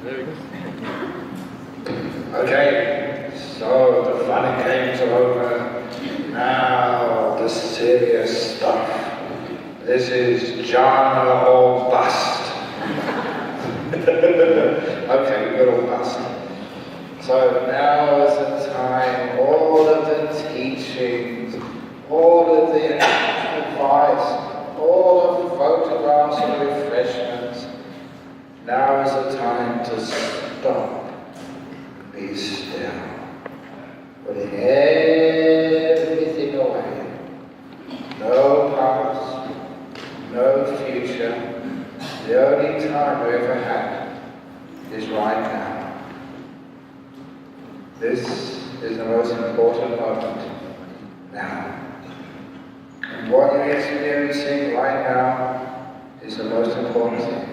There we go. Okay, so the fun and games are over. Now the serious stuff. This is Jhana or bust. Okay, good or bust. So now is the time, all of the teachings, all of the advice, all of the photographs and refreshments. Now is the time to stop, be still, putting everything away. No past, no future. The only time we ever had is right now. This is the most important moment now. And what you're experiencing right now is the most important thing.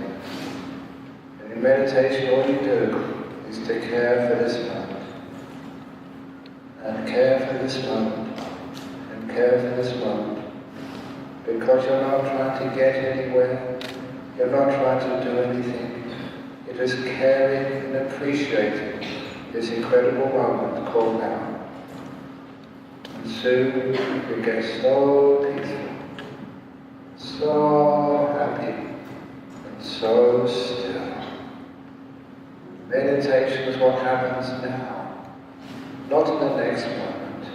And in meditation, all you do is to care for this moment. And care for this moment. And care for this moment. Because you're not trying to get anywhere. You're not trying to do anything. You're just caring and appreciating this incredible moment called now. And soon you get so peaceful, so happy, and so still. Meditation is what happens now, not in the next moment.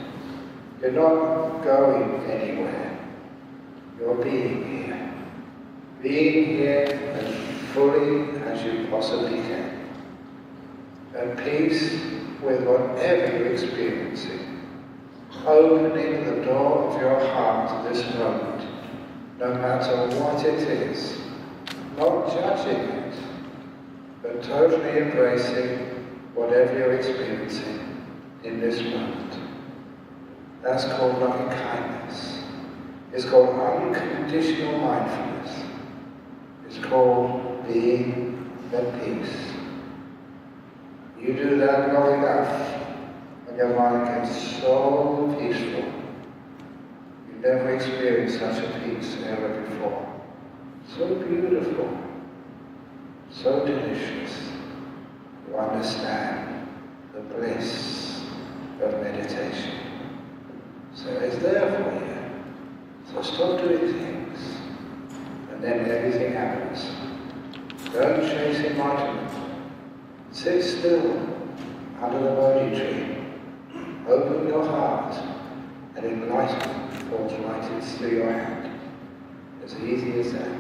You're not going anywhere. You're being here. Being here as fully as you possibly can. At peace with whatever you're experiencing. Opening the door of your heart to this moment, no matter what it is. Not judging it, but totally embracing whatever you're experiencing in this moment. That's called loving kindness. It's called unconditional mindfulness. It's called being at peace. You do that long enough, and your mind gets so peaceful. You've never experienced such a peace ever before. So beautiful, so delicious. You understand the bliss of meditation. So it's there for you. So stop doing things, and then everything happens. Don't chase enlightenment. Sit still under the Bodhi tree. Open your heart, and enlightenment falls right into your hand. As easy as that.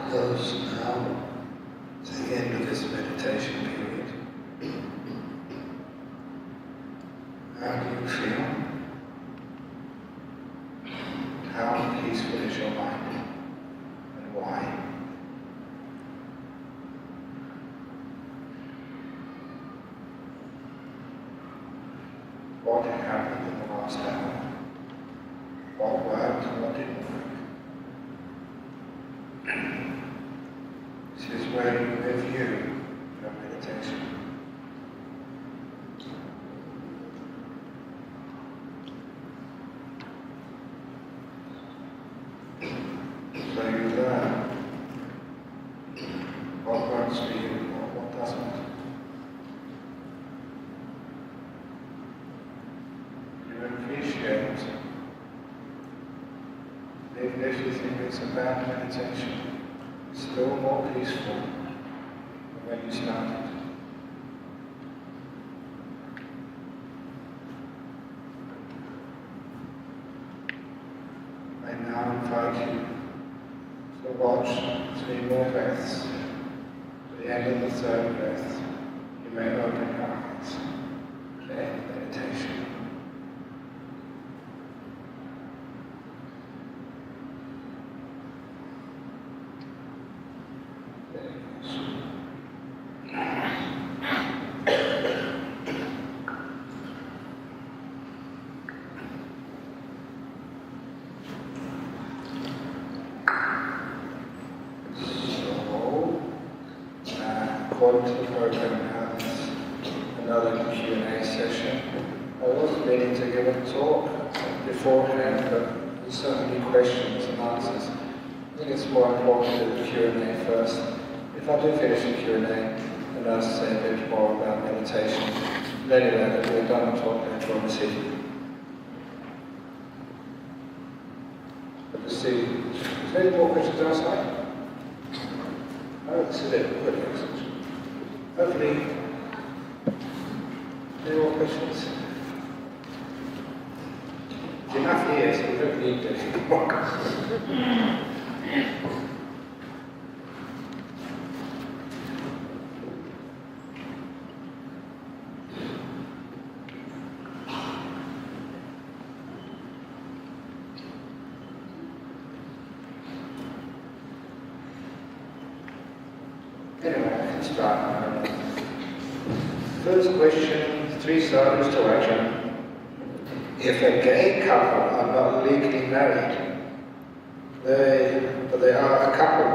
Close now to the end of this meditation period. How do you feel? How peaceful is your mind? And why? What happened in the last hour? What worked and what didn't work? This is where you review your meditation. So you learn what works for you or what doesn't. You appreciate if you think it's a bad meditation, it's still more peaceful than when you started. now invite you to watch 3 more breaths. At the end of the 3rd breath, you may open your eyes. End meditation. According to the program, has another Q&A session. I wasn't meaning to give a talk beforehand, but there's so many questions and answers. I think it's more important to do the Q&A first. If I do finish the Q&A, then I'll say a bit more about meditation. But anyway, we're done and talk later on this evening. But to see, is there any more questions outside? Oh, this is it. Good. Hopefully, any more questions? It's enough here, so we don't need any more. Anyway, I can start now. First question, 3 sadhus to Ajahn. If a gay couple are not legally married, but they are a couple,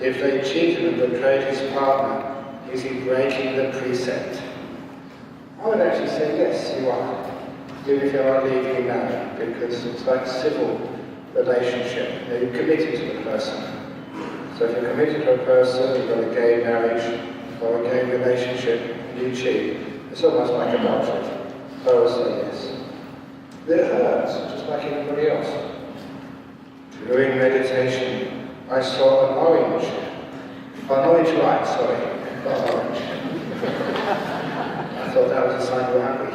if they cheated and betrayed his partner, is he breaking the precept? I would actually say yes, you are, even if you're not legally married, because it's like civil relationship. You're committed to the person. So if you're committed to a person, you've got a gay marriage or a gay relationship, you cheat, it's almost like adultery. I would say yes. It hurts, just like anybody else. During meditation, I saw an orange light, sorry, not orange. I thought that was a sign you were happy.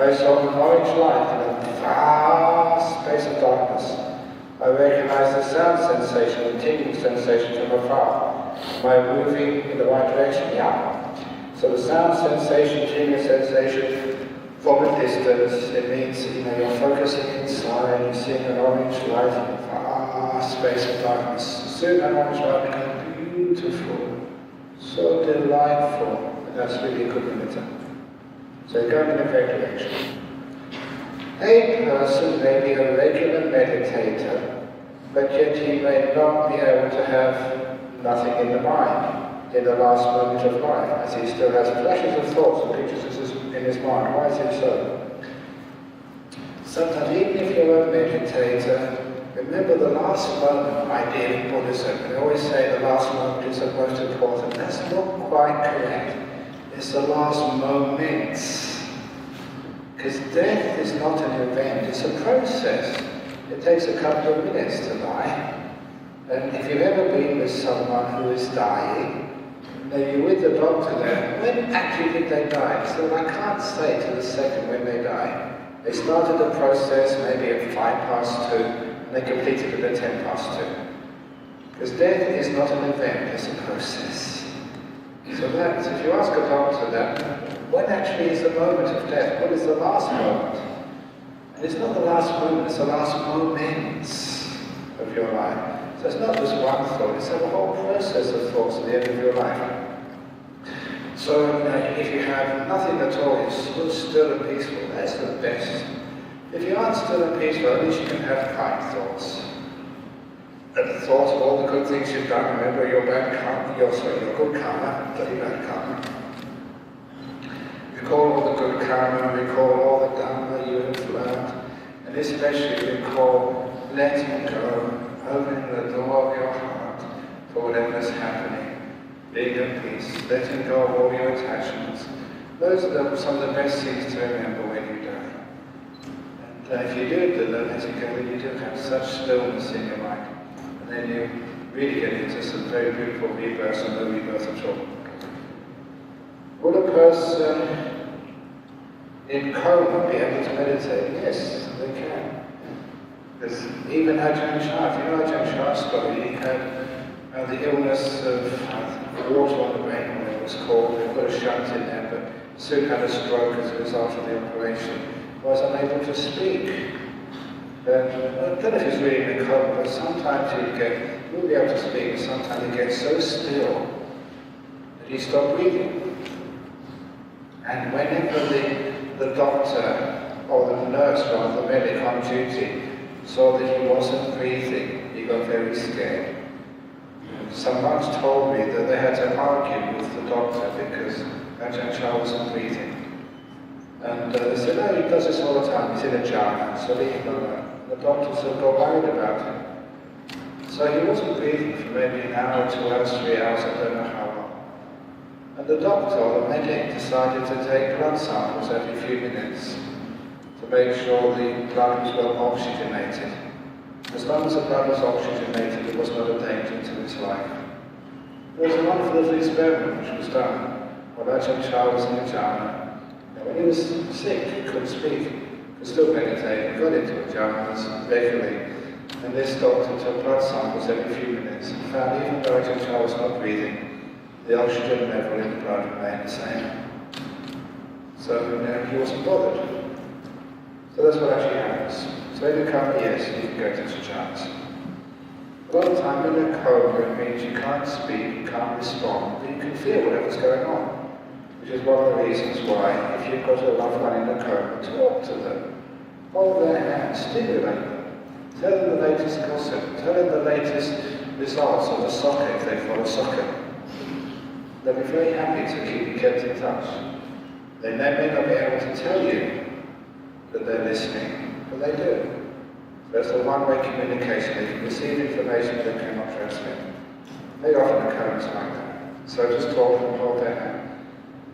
I saw an orange light in a vast space of darkness. I recognized the sound sensation and tingling sensation from afar. Am I moving in the right direction? Yeah. So the sound sensation, tingling sensation from a distance, it means you're focusing inside, you're seeing an orange light in a vast space of darkness. Soon that orange light becomes beautiful, so delightful, and that's really a good limiter. So you're going in the right direction. A person may be a regular meditator, but yet he may not be able to have nothing in the mind in the last moment of life, as he still has flashes of thoughts and pictures in his mind. Why is it so? Sometimes, even if you're a meditator, remember the last moment idea in Buddhism. They always say the last moment is the most important. That's not quite correct. It's the last moments. Because death is not an event, it's a process. It takes a couple of minutes to die. And if you've ever been with someone who is dying, you're with the doctor there, when actually did they die? So I can't say to the second when they died. They started the process maybe at 2:05, and they completed it at 2:10. Because death is not an event, it's a process. So that's, if you ask a doctor that, when actually is the moment of death? What is the last moment? And it's not the last moment, it's the last moments of your life. So it's not just one thought, it's a whole process of thoughts at the end of your life. So if you have nothing at all, you're so still and peaceful, that's the best. If you aren't still and peaceful, at least you can have kind thoughts. And the thoughts of all the good things you've done, remember your bad karma, your good karma, bloody bad karma. Recall all the good karma, recall all the dharma you have learned, and especially recall letting go, opening the door of your heart for whatever's happening, being at peace, letting go of all your attachments. Those are some of the best things to remember when you die. And if you do letting go, then you do have such stillness in your mind. And then you really get into some very beautiful rebirths and no rebirth at all. Will a person in coma be able to meditate? Yes, they can. Because even Ajahn Brahm, you know Ajahn Brahm's story, he had the illness of water on the brain, whatever it was called. They put a shunt in there, but soon had a stroke as a result of the operation. Was unable to speak. I don't know if he's really in a coma, but sometimes he'll be able to speak, and sometimes he gets so still that he stopped breathing. And whenever the doctor, or the nurse rather, the medic on duty, saw that he wasn't breathing, he got very scared. Some monks told me that they had to argue with the doctor because Ajahn Brahm wasn't breathing. And they said, no, he does this all the time, he's in a jhana, so leave him alone. The doctor said, got worried about him. So he wasn't breathing for maybe an hour, 2 hours, 3 hours, I don't know how long. And the doctor, or the medic, decided to take blood samples every few minutes to make sure the blood was well oxygenated. As long as the blood was oxygenated, it was not a danger to his life. There was a wonderful little experiment which was done while Ajahn Brahm was in a jhana. When he was sick, he couldn't speak, could still meditate, he got into a jhana regularly. And this doctor took blood samples every few minutes and found even though Ajahn Brahm was not breathing, the oxygen level in the blood remained the same. So he wasn't bothered. So that's what actually happens. So in a coma, yes, you can go to jhanas. A lot of time in a coma, it means you can't speak, you can't respond, but you can feel whatever's going on. Which is one of the reasons why, if you've got a loved one in a coma, talk to them. Hold their hand, stimulate them. Tell them the latest gossip. Tell them the latest results of the soccer if they follow soccer. They'll be very happy to keep you kept in touch. They may not be able to tell you that they're listening, but they do. So it's a one-way communication. They can receive information but they cannot transmit. Very often a coma is like that. So just talk to them, hold their hand.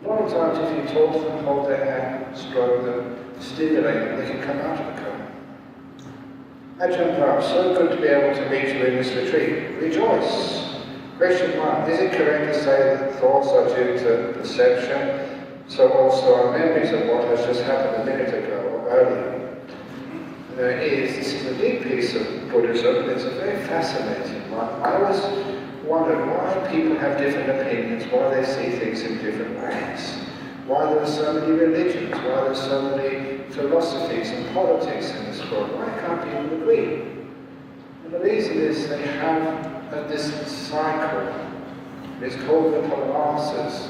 A lot of times if you talk to them, hold their hand, stroke them, stimulate them, they can come out of the coma. Ajahn Brahm, so good to be able to meet you in this retreat. Rejoice. Question 1, is it correct to say that thoughts are due to perception, so also our memories of what has just happened a minute ago or earlier? This is a deep piece of Buddhism, it's a very fascinating one. I always wondered why people have different opinions, why they see things in different ways, why there are so many religions, why there are so many philosophies and politics in this world. Why can't people agree? And the reason is they have this cycle. It's called the paramasas.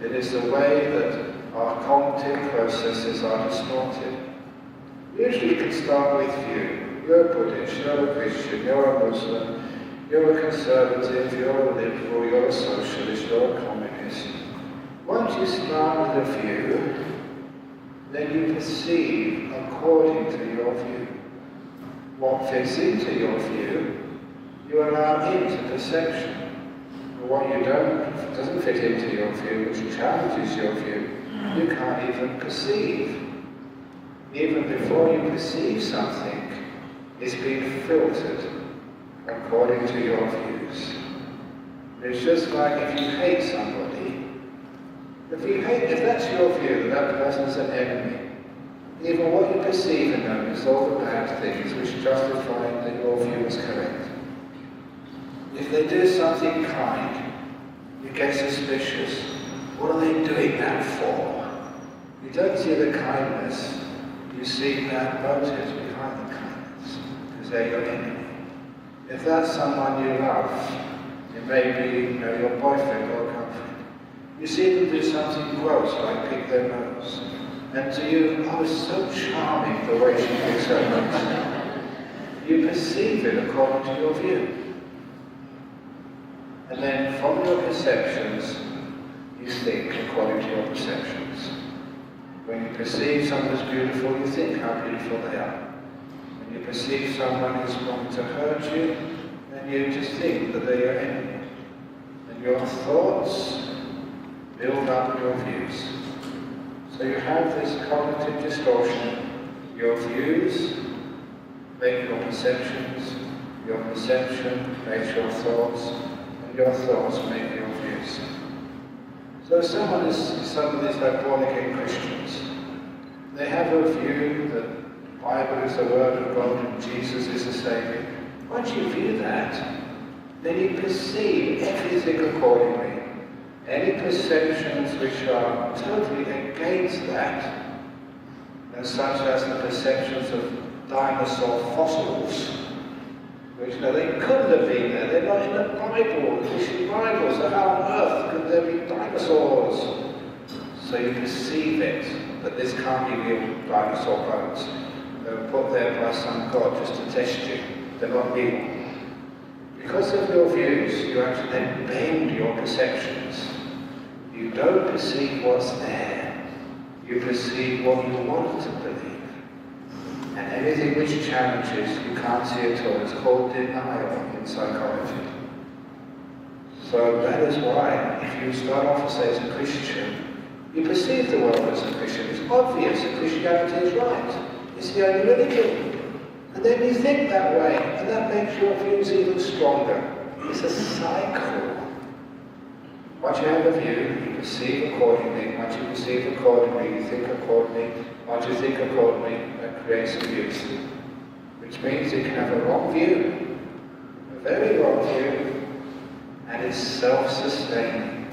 It is the way that our cognitive processes are distorted. Usually you can start with you. You're a Buddhist, you're a Christian, you're a Muslim, you're a conservative, you're a liberal, you're a socialist, you're a communist. Once you start with a view, then you perceive according to your view. What fits into your view, you allow into perception. But what doesn't fit into your view, which challenges your view, you can't even perceive. Even before you perceive something, it's being filtered according to your views. It's just like if you hate somebody, if that's your view, that person's an enemy, even what you perceive in them is all the bad things which justify that your view is correct. If they do something kind, you get suspicious. What are they doing that for? You don't see the kindness, you see bad motives behind the kindness, because they're your enemy. If that's someone you love, it may be your boyfriend or girlfriend, you see them do something gross like pick their nose, and to you, oh, it's so charming the way she picks her nose. You perceive it according to your view. And then from your perceptions, you think according to your perceptions. When you perceive someone as beautiful, you think how beautiful they are. When you perceive someone who's going to hurt you, then you just think that they're your enemy. And your thoughts build up your views. So you have this cognitive distortion. Your views make your perceptions makes your thoughts, and your thoughts make your views. So somebody is like born-again Christians. They have a view that the Bible is the Word of God and Jesus is the Saviour. Once you view that, then you perceive everything accordingly. Any perceptions which are totally against that, such as the perceptions of dinosaur fossils, which they couldn't have been there, they're not in the Bible, the Christian Bible, so how on earth could there be dinosaurs? So you perceive it, that this can't be real dinosaur bones. They were put there by some god just to test you. They're not real. Because of your views, you actually then bend your perceptions. You don't perceive what's there. You perceive what you want to believe. And anything which challenges, you can't see at all. It's called denial in psychology. So that is why, if you start off and say as a Christian, you perceive the world as a Christian. It's obvious that Christianity is right. It's the only religion. And then you think that way, and that makes your views even stronger. It's a cycle. Once you have a view, you perceive accordingly. Once you perceive accordingly, you think accordingly. Once you think accordingly, that creates a view. Which means you can have a wrong view, a very wrong view, and it's self-sustaining.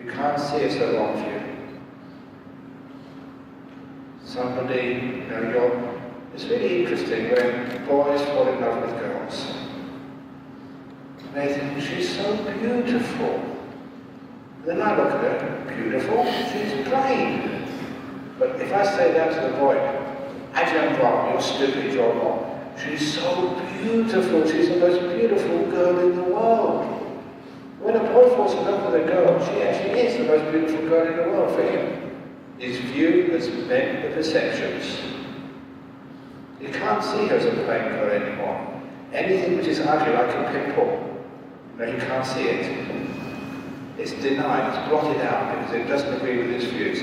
You can't see it's a wrong view. Somebody, it's really interesting when boys fall in love with girls. They think, she's so beautiful. And then I look at her, beautiful, she's plain. But if I say that to the boy, Ajahn Brahm, you're stupid, you're wrong. She's so beautiful, she's the most beautiful girl in the world. When a boy falls in love with a girl, she actually is the most beautiful girl in the world for him. His view has bent the perceptions. You can't see her as a plain girl anymore. Anything which is ugly, like a pimple, you can't see it. It's denied, it's blotted out because it doesn't agree with his views.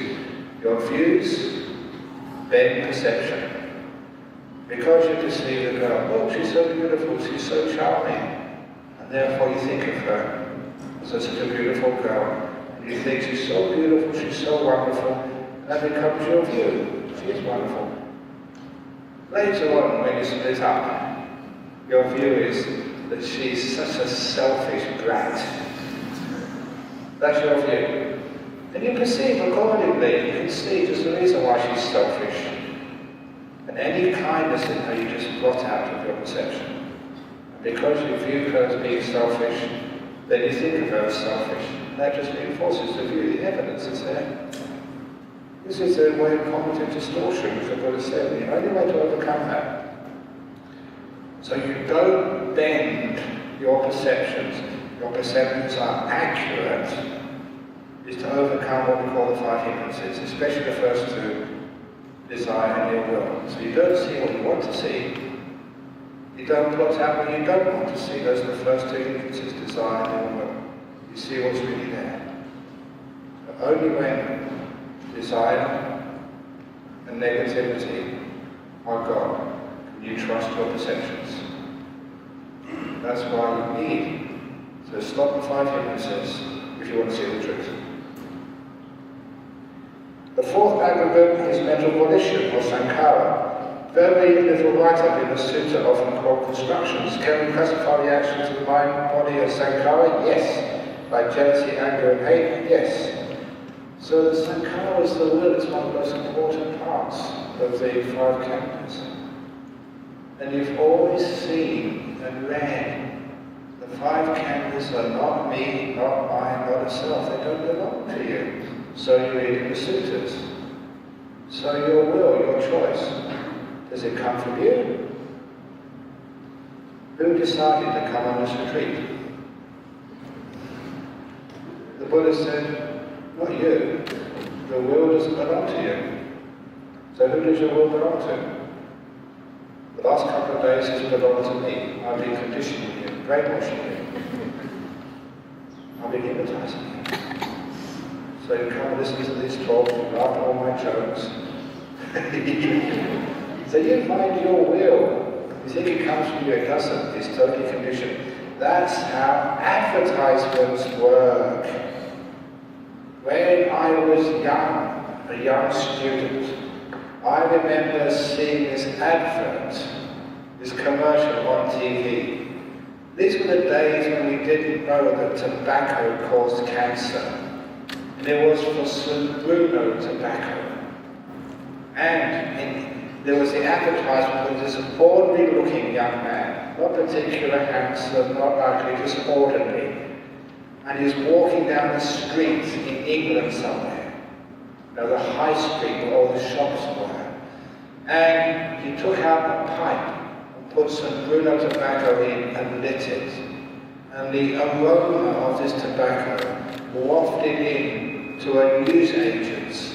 Your views bend perception. Because you perceive the girl, oh, she's so beautiful, she's so charming, and therefore you think of her as such a beautiful girl. And you think she's so beautiful, she's so wonderful. That becomes your view. She is wonderful. Later on, when you split up, your view is that she's such a selfish brat. That's your view. And you perceive accordingly. You can see just the reason why she's selfish. And any kindness in her you just blot out of your perception. And because you view her as being selfish, then you think of her as selfish. And that just reinforces the view. The evidence is there. This is a way of cognitive distortion, which the Buddha said. The only way to overcome that. So you don't bend your perceptions. Your perceptions are accurate. Is to overcome what we call the 5 hindrances, especially the first 2, desire and ill will. So you don't see what you want to see. You don't plot out what you don't want to see. Those are the first 2 hindrances, desire and ill will. You see what's really there. But only when desire and negativity are gone can you trust your perceptions. That's why you need to stop the 5 hindrances if you want to see the truth. The 4th aggregate is mental volition, or sankhara. Very little write-up in the sutta, often called constructions. Can we classify the actions of the mind and body as sankhara? Yes. Like jealousy, anger, and hate? Yes. So the sankhara is the will. It's one of the most important parts of the 5 khandhas. And you've always seen and read the 5 khandhas are not me, not mine, not a self. They don't belong to you. So you read in the suttas. So your will, your choice, does it come from you? Who decided to come on this retreat? The Buddha said, not you. The will doesn't belong to you. So who does your will belong to? The last couple of days it's belonged to me. I've been conditioning you, brainwashing you. I've been hypnotizing you. So you come and listen to these talks and laugh at all my jokes. So you find your will. You think it comes from you, it doesn't. It's totally conditioned. That's how advertisements work. When I was young, a young student, I remember seeing this advert, this commercial on TV. These were the days when we didn't know that tobacco caused cancer. And it was for St. Bruno tobacco. And there was the advertisement of this ordinary looking young man, not particularly handsome, not ugly, just ordinary. And he was walking down the street in England somewhere. The high street where all the shops were. And he took out a pipe and put some Bruno tobacco in and lit it. And the aroma of this tobacco wafted in to a newsagent's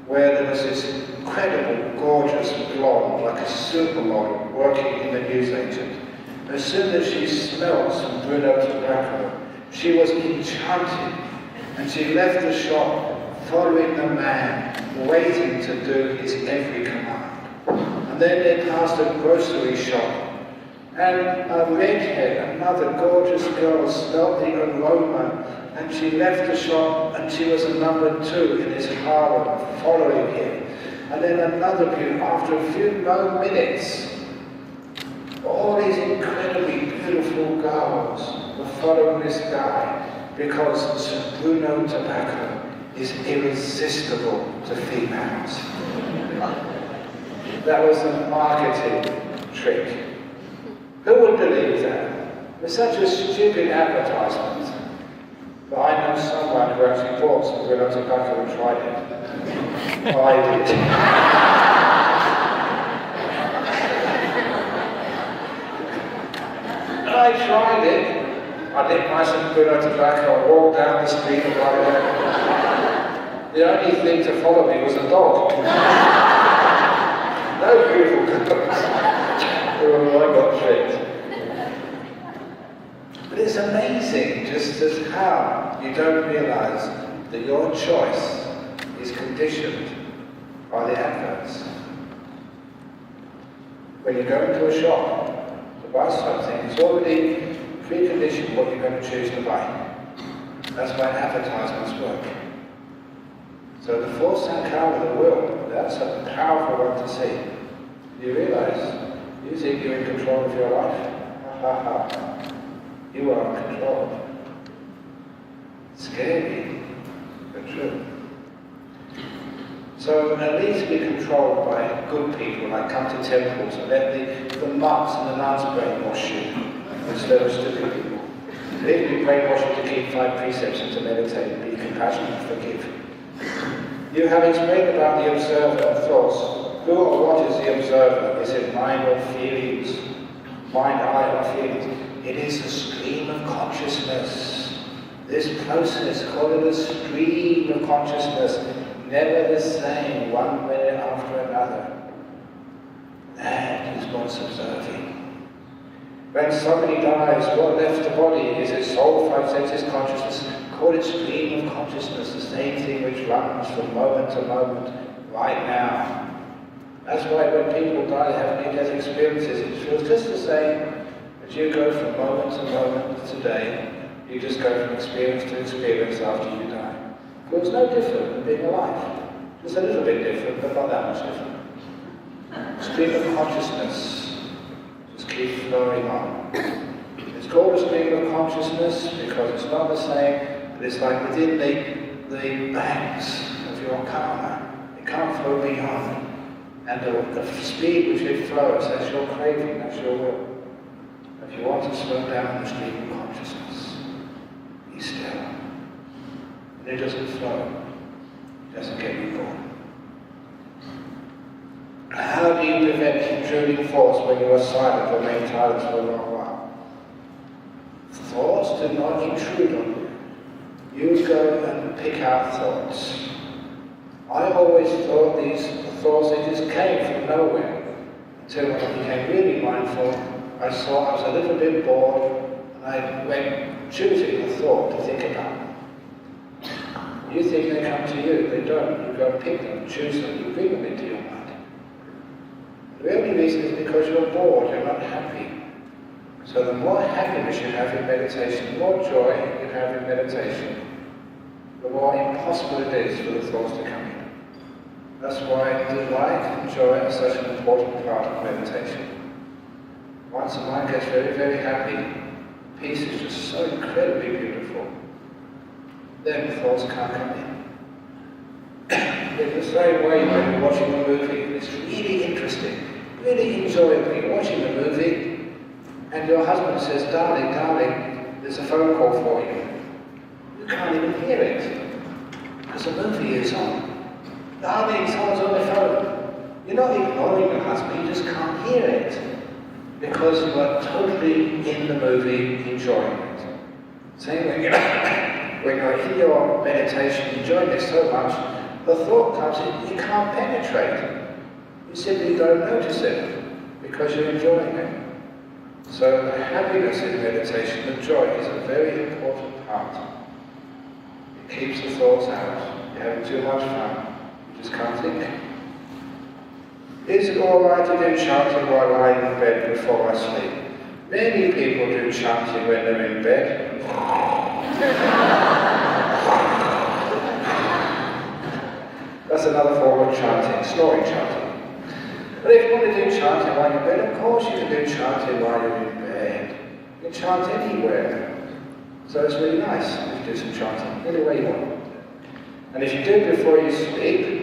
where there was this incredible, gorgeous blonde, like a supermodel, working in the newsagent. As soon as she smelled some Bruno tobacco, she was enchanted, and she left the shop following the man, waiting to do his every command. And then they passed a grocery shop, and a redhead, another gorgeous girl, smelled the aroma, and she left the shop, and she was a number 2 in his harem, following him. And then another beauty, after a few more minutes, all these incredibly beautiful girls were following this guy, because St. Bruno tobacco is irresistible to females. That was a marketing trick. Who would believe that? It's such a stupid advertisement. But I know someone who actually bought some Bruno tobacco and tried it. I did. And I tried it. I lit my some Bruno tobacco, I walked down the street and like that. The only thing to follow me was a dog. No beautiful girls. I got tricked. But it's amazing just as how you don't realise that your choice is conditioned by the adverts. When you go into a shop to buy something, it's already preconditioned what you're going to choose to buy. That's why advertisements work. So the fourth sankhara, the will, that's a powerful one to see. You realise, you think you're in control of your life? Ha ha ha. You are in control. Scary, but true. So at least be controlled by good people, like come to temples and let the monks and the nuns brainwash you instead of stupid people. They can be brainwashed to keep 5 precepts and to meditate, be compassionate and forgive. You have explained about the observer and thoughts. Who or what is the observer? Is it mind or feelings? Mind, eye or feelings? It is a stream of consciousness. This process, call it a stream of consciousness, never the same, one minute after another. That is what's observing. When somebody dies, what left the body? Is it soul, 5 senses, consciousness? Call it stream of consciousness, the same thing which runs from moment to moment, right now. That's why when people die, they have near-death experiences. It feels just the same as you go from moment to moment today. You just go from experience to experience after you die. It feels no different than being alive. Just a little bit different, but not that much different. Stream of consciousness just keeps flowing on. It's called a stream of consciousness because it's not the same, but it's like within the banks of your karma. It can't flow beyond. And the speed which it flows, that's your craving, that's your will. If you want to slow down the stream of consciousness, be still. And it doesn't flow. It doesn't get you born. How do you prevent intruding thoughts when you are silent or remain silent for a long while? Thoughts do not intrude on you. You go and pick out thoughts. I always thought these thoughts, they just came from nowhere. Until when I became really mindful, I saw I was a little bit bored, and I went choosing a thought to think about. You think they come to you, they don't. You go and pick them, choose them, you bring them into your mind. The only reason is because you're bored, you're not happy. So the more happiness you have in meditation, the more joy you have in meditation, the more impossible it is for the thoughts to come in. That's why delight and joy are such an important part of meditation. Once the mind gets very, very happy, peace is just so incredibly beautiful. Then thoughts can't come in. In the same way when you're watching a movie, it's really interesting, really enjoyable. You're watching the movie, and your husband says, darling, darling, there's a phone call for you. You can't even hear it, because the movie is on. Darling, someone's on the phone. You're not ignoring your husband, you just can't hear it. Because you are totally in the movie, enjoying it. Same when you're in your meditation, enjoying it so much, the thought comes in, you can't penetrate. You simply don't notice it, because you're enjoying it. So the happiness in meditation, the joy, is a very important part. It keeps the thoughts out. You're having too much fun, you just can't think. Is it all right to do chanting while lying in bed before I sleep? Many people do chanting when they're in bed. That's another form of chanting, snoring chanting. But if you want to do chanting while you're in bed, of course you can do chanting while you're in bed. You can chant anywhere. So it's really nice if you do some chanting, any way you want. And if you do it before you sleep,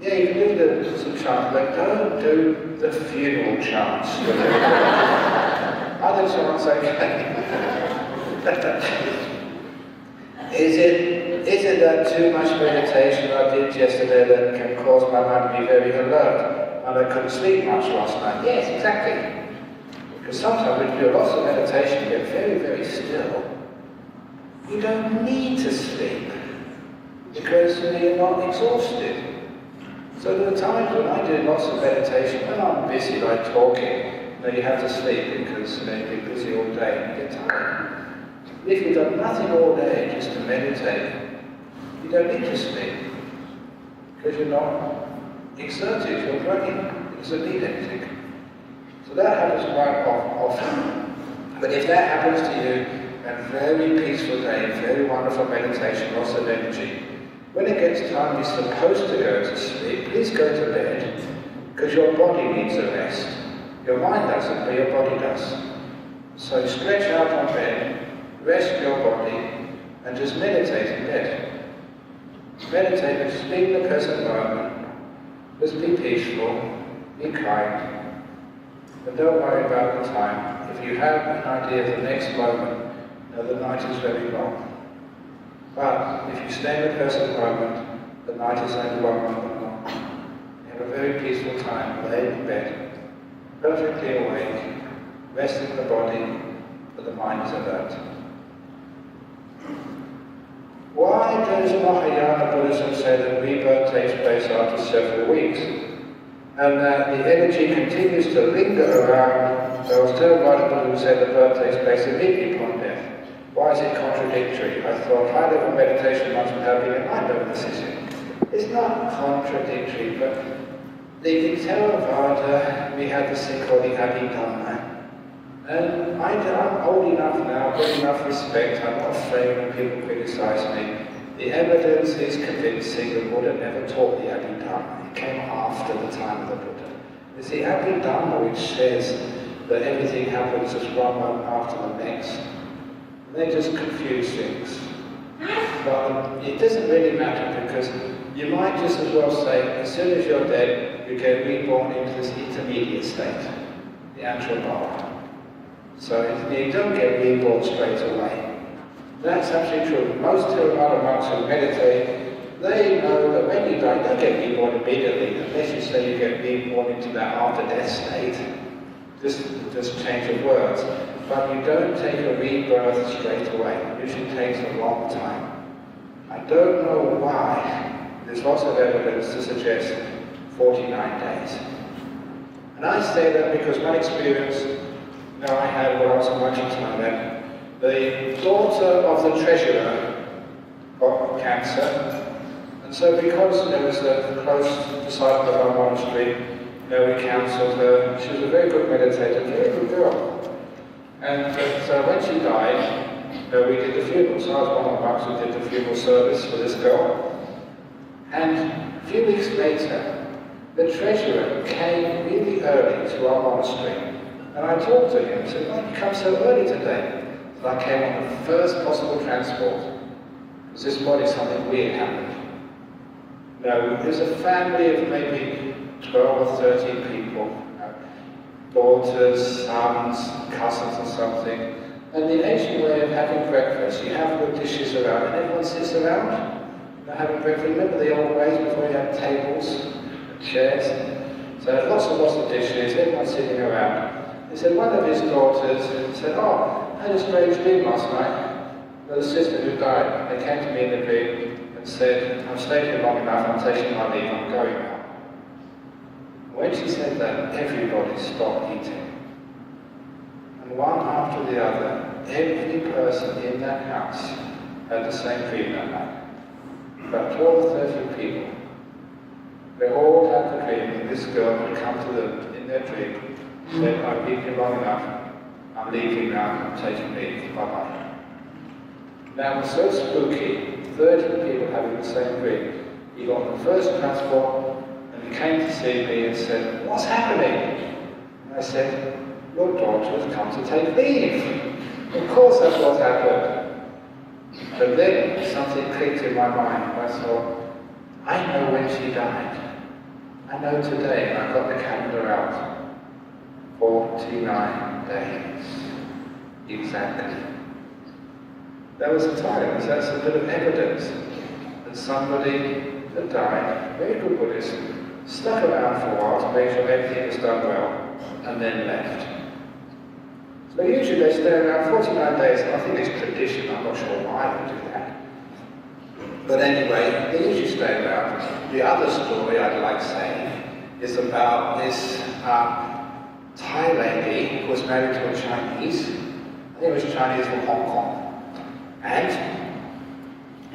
yeah, you can do some chants, but don't do the funeral chants. Other chants, okay. Is it that too much meditation I did yesterday that can cause my mind to be very alert and I couldn't sleep much last night? Yes, exactly. Because sometimes when you do lots of meditation, you get very, very still. You don't need to sleep because you're not exhausted. So there are times when I do lots of meditation, when I'm busy, like talking, you have to sleep because you've been busy all day and you get tired. If you've done nothing all day just to meditate, you don't need to sleep because you're not exerted, your brain doesn't need anything. So that happens quite often. But if that happens to you, a very peaceful day, very wonderful meditation, lots of energy, when it gets time you're supposed to go to sleep, please go to bed, because your body needs a rest. Your mind doesn't, but your body does. So stretch out on bed, rest your body, and just meditate in bed. Meditate and just be in the present moment. Just be peaceful, be kind, but don't worry about the time. If you have an idea of the next moment, know the night is very long. But if you stay in the present moment, the night is only 1 moment long. You have a very peaceful time, lay in bed, perfectly awake, resting the body, but the mind is alert. Why does Mahayana Buddhism say that rebirth takes place after several weeks, and that the energy continues to linger around, there was still one Buddha who said the birth takes place immediately upon death? Why is it contradictory? I thought high-level meditation must have been an eye-level decision. It's not contradictory, but in Theravada we have this thing called the Abhidhamma. And I'm old enough now, I've got enough respect, I'm not afraid when people criticize me. The evidence is convincing. The Buddha never taught the Abhidhamma. It came after the time of the Buddha. It's the Abhidhamma which says that everything happens just one moment after the next. They just confuse things. But it doesn't really matter because you might just as well say, as soon as you're dead, you get reborn into this intermediate state, the actual body. So you don't get reborn straight away. That's actually true. Most Theravada monks who meditate, they know that when you die, you don't get reborn immediately, unless you say you get reborn into that after-death state. Just change of words. But you don't take a rebirth straight away. It usually takes a long time. I don't know why. There's lots of evidence to suggest 49 days. And I say that because one experience I had when I was in Thailand, the daughter of the treasurer got cancer. And so because there was a close disciple of our monastery, we counselled her. She was a very good meditator, a very good girl. And so when she died, we did the funeral. So I was one of the monks who did the funeral service for this girl. And a few weeks later, the treasurer came really early to our monastery. And I talked to him and said, why did you come so early today? So I came on the first possible transport. Because this morning something weird happened. No, there's a family of maybe 12 or 13 people. Daughters, sons, cousins or something. And the Asian way of having breakfast, you have the dishes around and everyone sits around. Having breakfast. Remember the old ways before you had tables and chairs? So lots and lots of dishes, everyone sitting around. He said one of his daughters said, oh, I had a strange dream last night. There was a sister who died. They came to me in the dream and said, I've stayed here long enough, I'm taking my leave, I'm going now. When she said that, everybody stopped eating. And one after the other, every person in that house had the same dream that night. About 12 or 13 people. They all had the dream that this girl would come to them in their dream, said, I've been here long enough, I'm leaving now, I'm taking leave, bye-bye. Now it was so spooky, 30 people having the same dream. He got on the first transport, and he came to see me and said, what's happening? And I said, your daughter has come to take leave. Of course that's what happened. But then something clicked in my mind. I thought, I know when she died. I know today, and I got the calendar out. 49 days. Exactly. There was a time, so that's a bit of evidence, that somebody that died, very good Buddhist, stuck around for a while to make sure everything was done well, and then left. So usually they stay around 49 days, and I think it's tradition, I'm not sure why they do that. But anyway, they usually stay around. The other story I'd like to say is about this Thai lady who was married to a Chinese. I think it was Chinese from Hong Kong. And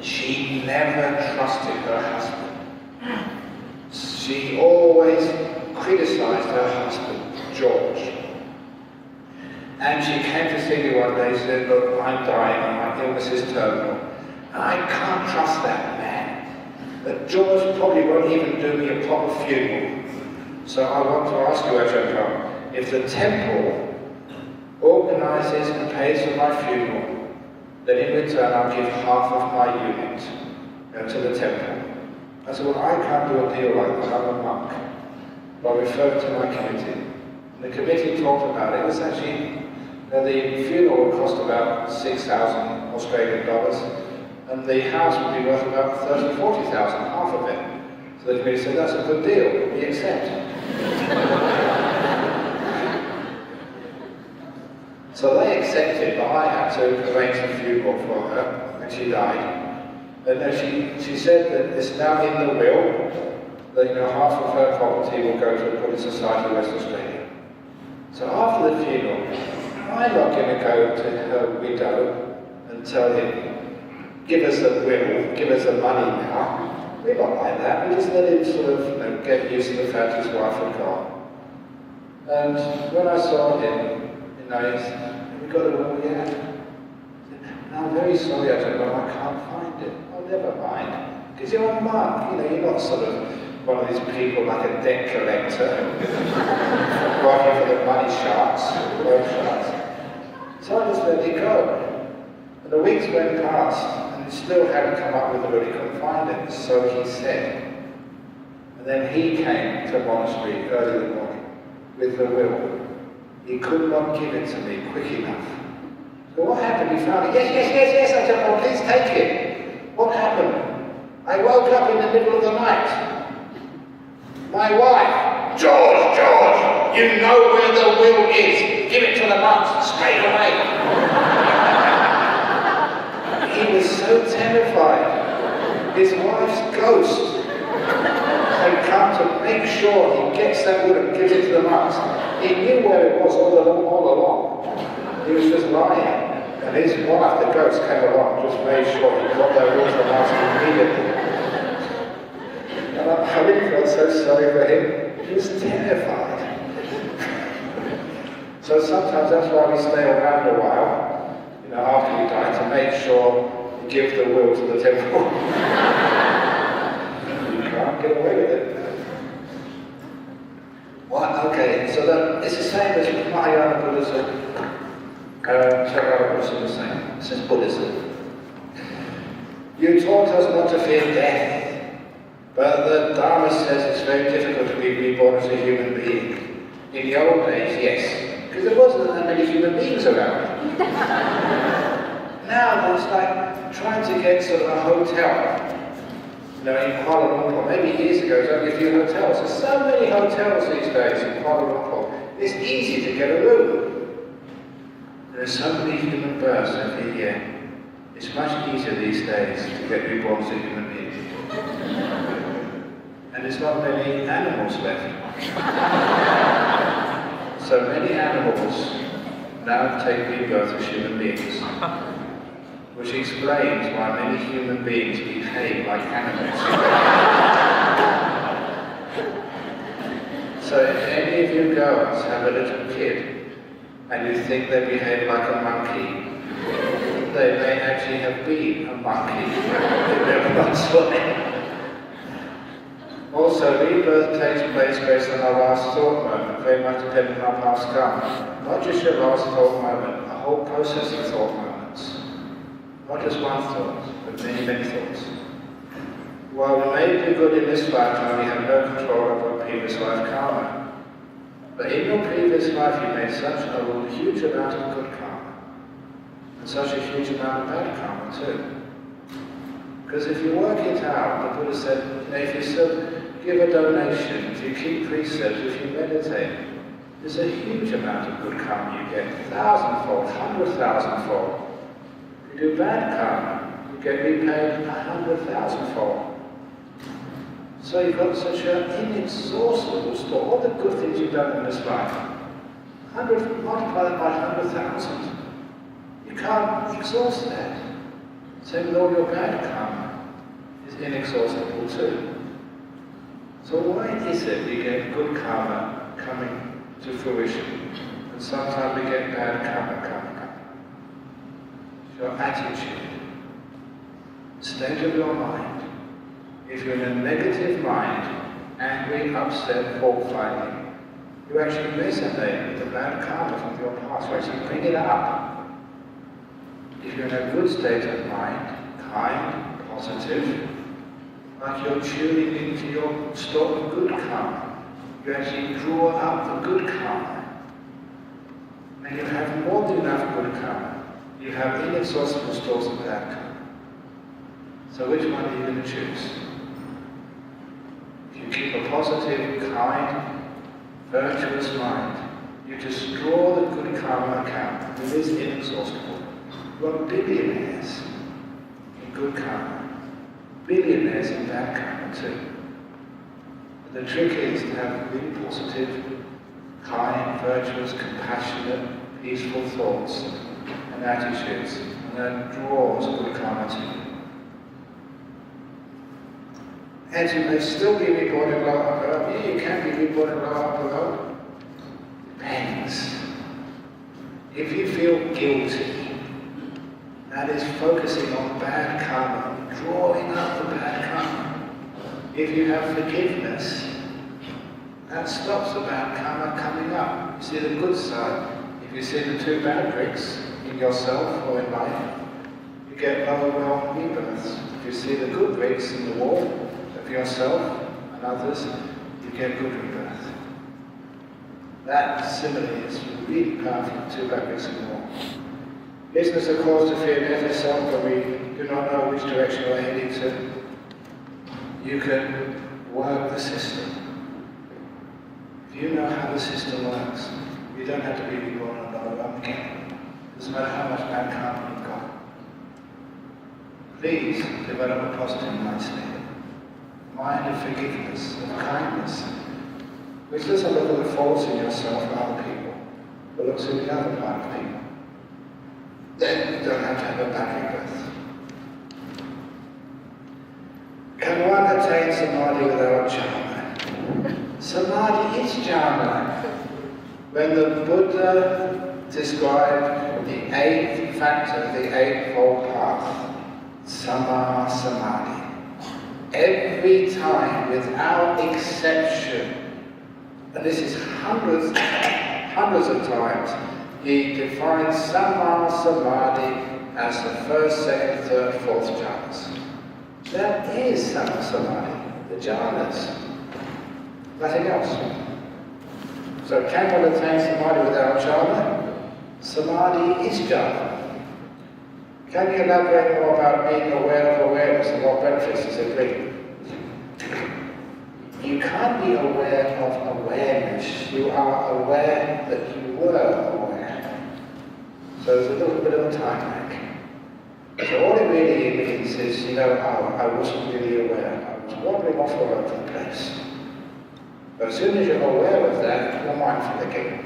she never trusted her husband. She always criticized her husband, George. And she came to see me one day and said, look, I'm dying, my illness is terminal. And I can't trust that man. But George probably won't even do me a proper funeral. So I want to ask you, Ajahn Brahm, if the temple organizes and pays for my funeral, then in return I'll give half of my unit to the temple. I said, well, I can't do a deal like that, I'm a monk. But I referred to my committee. And the committee talked about it. It was actually, the funeral would cost about 6,000 Australian dollars, and the house would be worth about 30,000, 40,000, half of it. So the committee said, that's a good deal, we accept. So they accepted, but I had to arrange a funeral for her when she died. And then she said that it's now in the will that half of her property will go to the Buddhist Society of West Australia. So after the funeral, I'm not going to go to her widow and tell him, give us the will, give us the money now. We're not like that. We just let him sort of get used to the fact his wife had gone. And when I saw him, he said, have you got a will yet? I'm very sorry, Ajahn Brahm, I can't find it. Oh, never mind. Because you're a monk, you're not sort of one of these people like a debt collector working for the money sharks, loan sharks. So I just let it go. And the weeks went past, and he still hadn't come up with the will, he couldn't find it, so he said. And then he came to the monastery early in the morning with the will. He could not give it to me quick enough. So what happened? He found it. Yes, I said, well, please take it. What happened? I woke up in the middle of the night. My wife, George, you know where the will is. Give it to the monks straight away. He was so terrified. His wife's ghost had come to make sure he gets that will and gives it to the monks. He knew where it was all along. He was just lying. And his wife, the ghost, came along and just made sure he got their will to the monks immediately. And I really felt so sorry for him. He was terrified. So sometimes that's why we stay around a while, after we die, to make sure we give the will to the temple. This is Buddhism. You taught us not to fear death, but the Dharma says it's very difficult to be reborn as a human being. In the old days, yes, because there wasn't that many human beings around. Now it's like trying to get sort of a hotel. You know, in Kuala Lumpur, maybe years ago, there was only a few hotels. There's so many hotels these days in Kuala Lumpur. It's easy to get a room. There are so many human births every year. It's much easier these days to get reborn as a human being. And there's not many animals left. So many animals now take rebirth as human beings, which explains why many human beings behave like animals. So if any of you girls have a little kid and you think they behave like a monkey, they may actually have been a monkey in their past life. Also, rebirth takes place based on our last thought moment, very much depending on our past karma. Not just your last thought moment, a whole process of thought moments. Not just one thought, but many, many thoughts. While we may do good in this lifetime, we have no control over our previous life karma. But in your previous life, you made such a huge amount of good karma, and such a huge amount of bad karma too. Because if you work it out, the Buddha said, you know, if you still give a donation, if you keep precepts, if you meditate, there's a huge amount of good karma you get, 1,000-fold, 100,000-fold. If you do bad karma, you get repaid 100,000-fold. So you've got such an inexhaustible store, all the good things you've done in this life, 100 multiplied by 100,000. You can't exhaust that. Same with all your bad karma is inexhaustible too. So why is it we get good karma coming to fruition, and sometimes we get bad karma coming up? It's your attitude, the state of your mind. If you're in a negative mind, angry, upset, fault-finding, you actually resonate with the bad karma from your past, you actually bring it up. If you're in a good state of mind, kind, positive, like you're tuning into your store of good karma, you actually draw up the good karma. And you have more than enough good karma. You have inexhaustible stores of bad karma. So which one are you going to choose? If you keep a positive, kind, virtuous mind, you just draw the good karma account. It is inexhaustible. You are billionaires in good karma, billionaires in bad karma too. But the trick is to have really positive, kind, virtuous, compassionate, peaceful thoughts and attitudes, and that draws good karma to you. And you may still be reborn in lower below. Yeah, you can be reborn in lower below. Depends. If you feel guilty, that is focusing on bad karma, drawing up the bad karma. If you have forgiveness, that stops the bad karma coming up. You see the good side. If you see the two bad bricks in yourself or in life, you get lower realm rebirths. If you see the good bricks in the wall of yourself and others, you get good rebirth. That simile is really powerful, two bad bricks in the wall. Business of cause to fear death itself, but we do not know which direction we're heading to. You can work the system. If you know how the system works, you don't have to be reborn on another one again. Doesn't matter how much bad karma you've got. Please develop a positive mind state. Mind of forgiveness, of kindness, which doesn't look at the faults in yourself and other people, but looks at the other part of people. Then you don't have to have a bad rebirth. Can one attain samadhi without jhana? Samadhi is jhana. When the Buddha described the eighth factor, the eightfold path, Sama Samadhi, every time, without exception, and this is hundreds of times, he defines Sama Samadhi as the first, second, third, fourth jhanas. That is samadhi, the jhanas. Nothing else. So can one attain samadhi without jhana? Samadhi is jhana. Can you elaborate more about being aware of awareness and what benefits does it bring? You can't be aware of awareness. You are aware that you were aware. So there's a little bit of a time lag. So all it really means is, I wasn't really aware. I was wandering off all over the place. But as soon as you're aware of that, you're mindful again.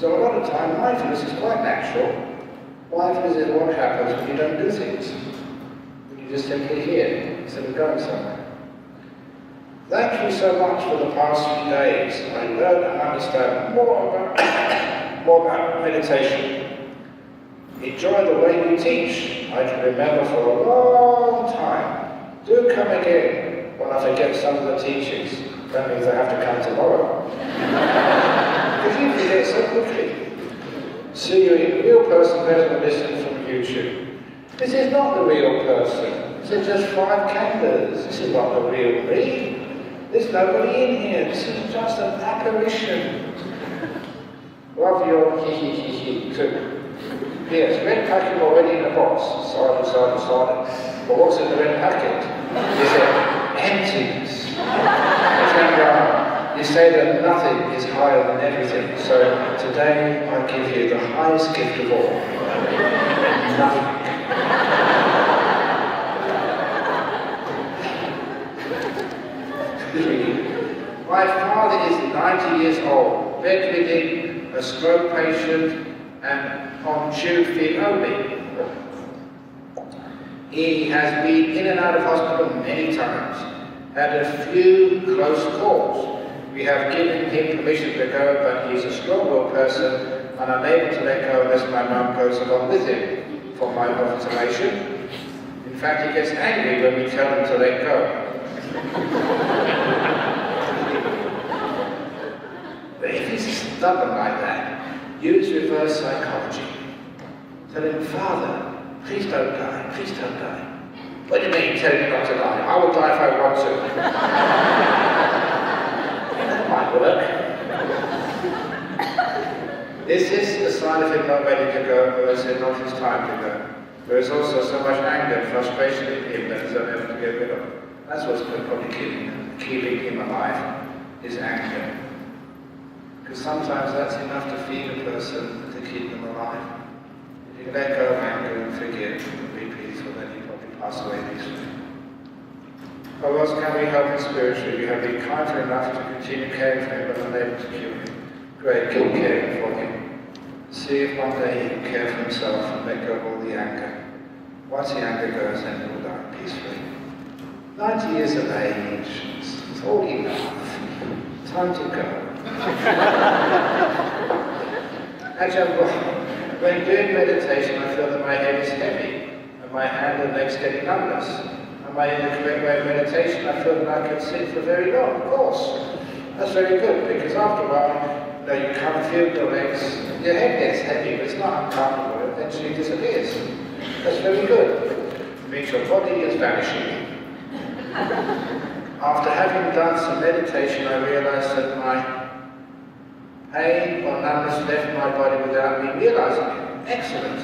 So a lot of time, mindfulness is quite natural. Mindfulness is what happens when you don't do things. When you just simply hear instead of going somewhere. Thank you so much for the past few days. I learned and understand more about meditation. Enjoy the way you teach. I can remember for a long time. Do come again when I forget some of the teachings. That means I have to come tomorrow. Because you forget so quickly. See you in real person better than listening from YouTube. This is not the real person. This is just 5 candles. This is not the real me. There's nobody in here. This is just an apparition. Love your hee too. Yes, red packet already in the box. Silent. But what's in the red packet? Is it emptiness? Ajahn Brahm, you say that nothing is higher than everything. So today I give you the highest gift of all. Nothing. My father is 90 years old, bedridden, a stroke patient, and on tube feed only. He has been in and out of hospital many times, had a few close calls. We have given him permission to go, but he's a strong-willed person and unable to let go unless my mum goes along with him, for my observation. In fact, he gets angry when we tell him to let go. But if he's stubborn like that, use reverse psychology. Tell him, Father, please don't die, please don't die. What do you mean, tell me not to die? I will die if I want to. That might work. This is a sign of him not ready to go, or is it not his time to go? There is also so much anger and frustration in him that he's unable to get rid of. That's what's probably keeping him alive, is anger. Because sometimes that's enough to feed a person to keep them alive. If you let go of anger and forgive and be peaceful, then you probably pass away peacefully. How else can we help him spiritually? We have been kind enough to continue caring for him but unable to cure him. Great, keep caring for him. See if one day he can care for himself and let go of all the anger. Once the anger goes, then he will die peacefully. 90 years of age, it's all enough. Time to go. Ajahn Brahm, when doing meditation, I feel that my head is heavy, and my hand and legs getting numbness. Am I in the correct way of meditation? I feel that I can sit for very long. Of course, that's very good, because after a while, you can't feel your legs. Your head gets heavy, but it's not uncomfortable. It eventually disappears. That's very good. It means your body is vanishing. After having done some meditation, I realized that my pain or numbness left my body without me realizing it. Excellent.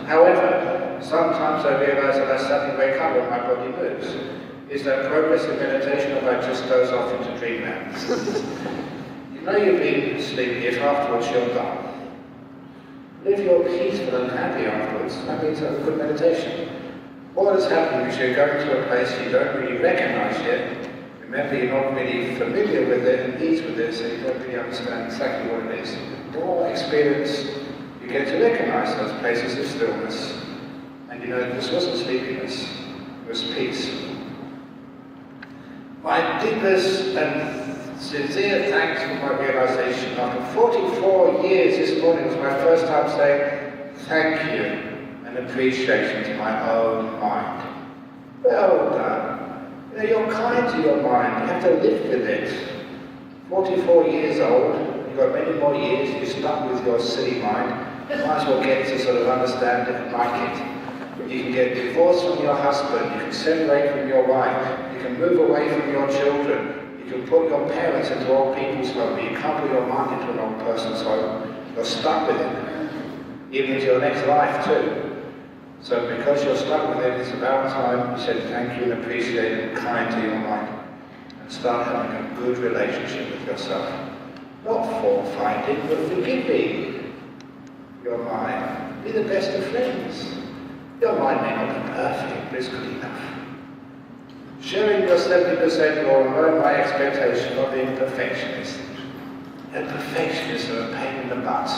However, sometimes I realize that I suddenly wake up when my body moves. Is that progress in meditation, or I just goes off into dreamland? You know you've been sleepy if afterwards you're done. If you're peaceful and happy afterwards, that means that's good meditation. What is happening is you're going to a place you don't really recognize yet. Remember, you're not really familiar with it and ease with it, so you don't really understand exactly what it is. The more experience, you get to recognize those places of stillness. And you know, this wasn't sleepiness, it was peace. My deepest and sincere thanks for my realization. After 44 years, this morning was my first time saying thank you and appreciation to my own mind. Well done. You're kind to your mind. You have to live with it. 44 years old, you've got many more years, you're stuck with your silly mind, you might as well get to sort of understand it and like it. You can get divorced from your husband, you can separate from your wife, you can move away from your children, you can put your parents into old people's home, but you can't put your mind into an old person's home. You're stuck with it, even into your next life too. So because you're stuck with it, it's about time you said thank you and appreciate and kind to your mind. And start having a good relationship with yourself. Not fault-finding, but forgiving your mind. Be the best of friends. Your mind may not be perfect, but it's good enough. Sharing your 70% or lower my expectation of being perfectionist. And perfectionists are a pain in the butt.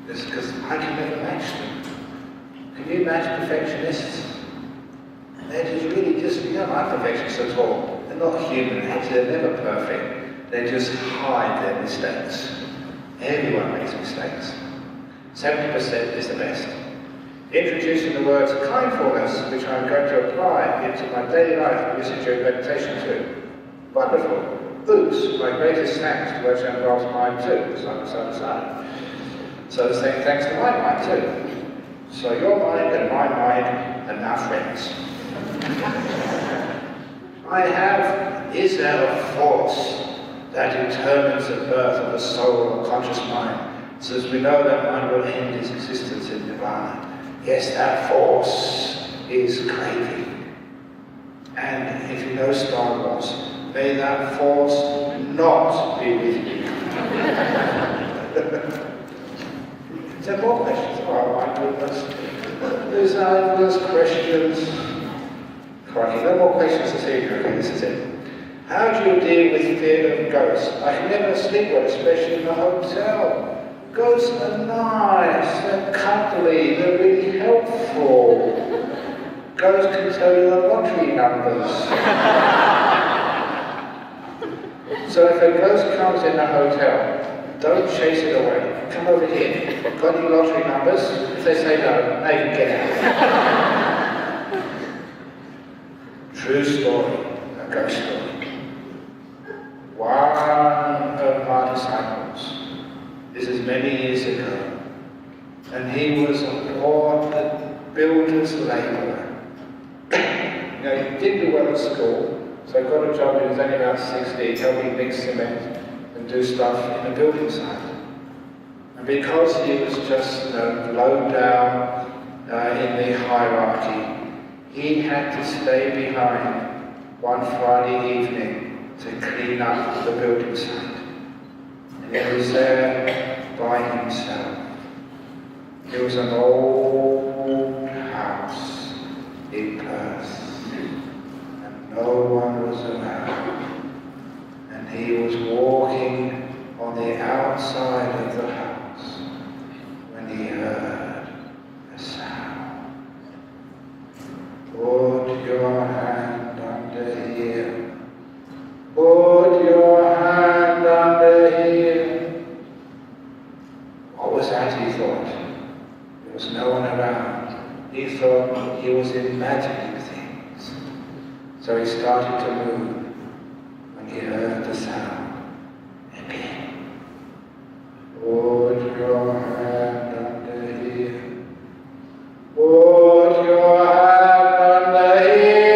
It's because I can never match them. Can you match perfectionists? They're just, you don't like perfectionists at all. They're not human, actually they're never perfect. They just hide their mistakes. Everyone makes mistakes. 70% is the best. Introducing the words kindfulness, which I'm going to apply into my daily life and listen to meditation too. Wonderful. Oops, my greatest thanks to Ajahn Brahm's mind too, So saying thanks to my mind too. So your mind and my mind are now friends. Is there a force that determines the birth of a soul or conscious mind? Since we know that mind will end its existence in Nirvana. Yes, that force is craving. And if you know Star Wars, may that force not be with you. Is there more questions? Oh my goodness. There's endless questions. Crikey, no more questions this evening. Okay, this is it. How do you deal with fear of ghosts? I can never sleep well, especially in a hotel. Ghosts are nice, they're cuddly, they're really helpful. Ghosts can tell you the lottery numbers. So if a ghost comes in a hotel, don't chase it away. Come over here. Got any lottery numbers? If they say no, now you can get out. True story, a ghost story. One of my disciples, this is many years ago, and he was aboard the builder's labourer. Now, he didn't do well at school, so I got a job when he was only about 16, helping mix cement and do stuff in the building site. And because he was just low down in the hierarchy, he had to stay behind one Friday evening to clean up the building site. And he was there by himself. It was an old house in Perth, and no one was around. And he was walking on the outside of the house when he heard a sound. Put your hand under here. Put your hand under here. What was that, he thought? There was no one around. He thought he was imagining things. So he started to move when he heard the sound again. Put your hand under here. Put your hand under here.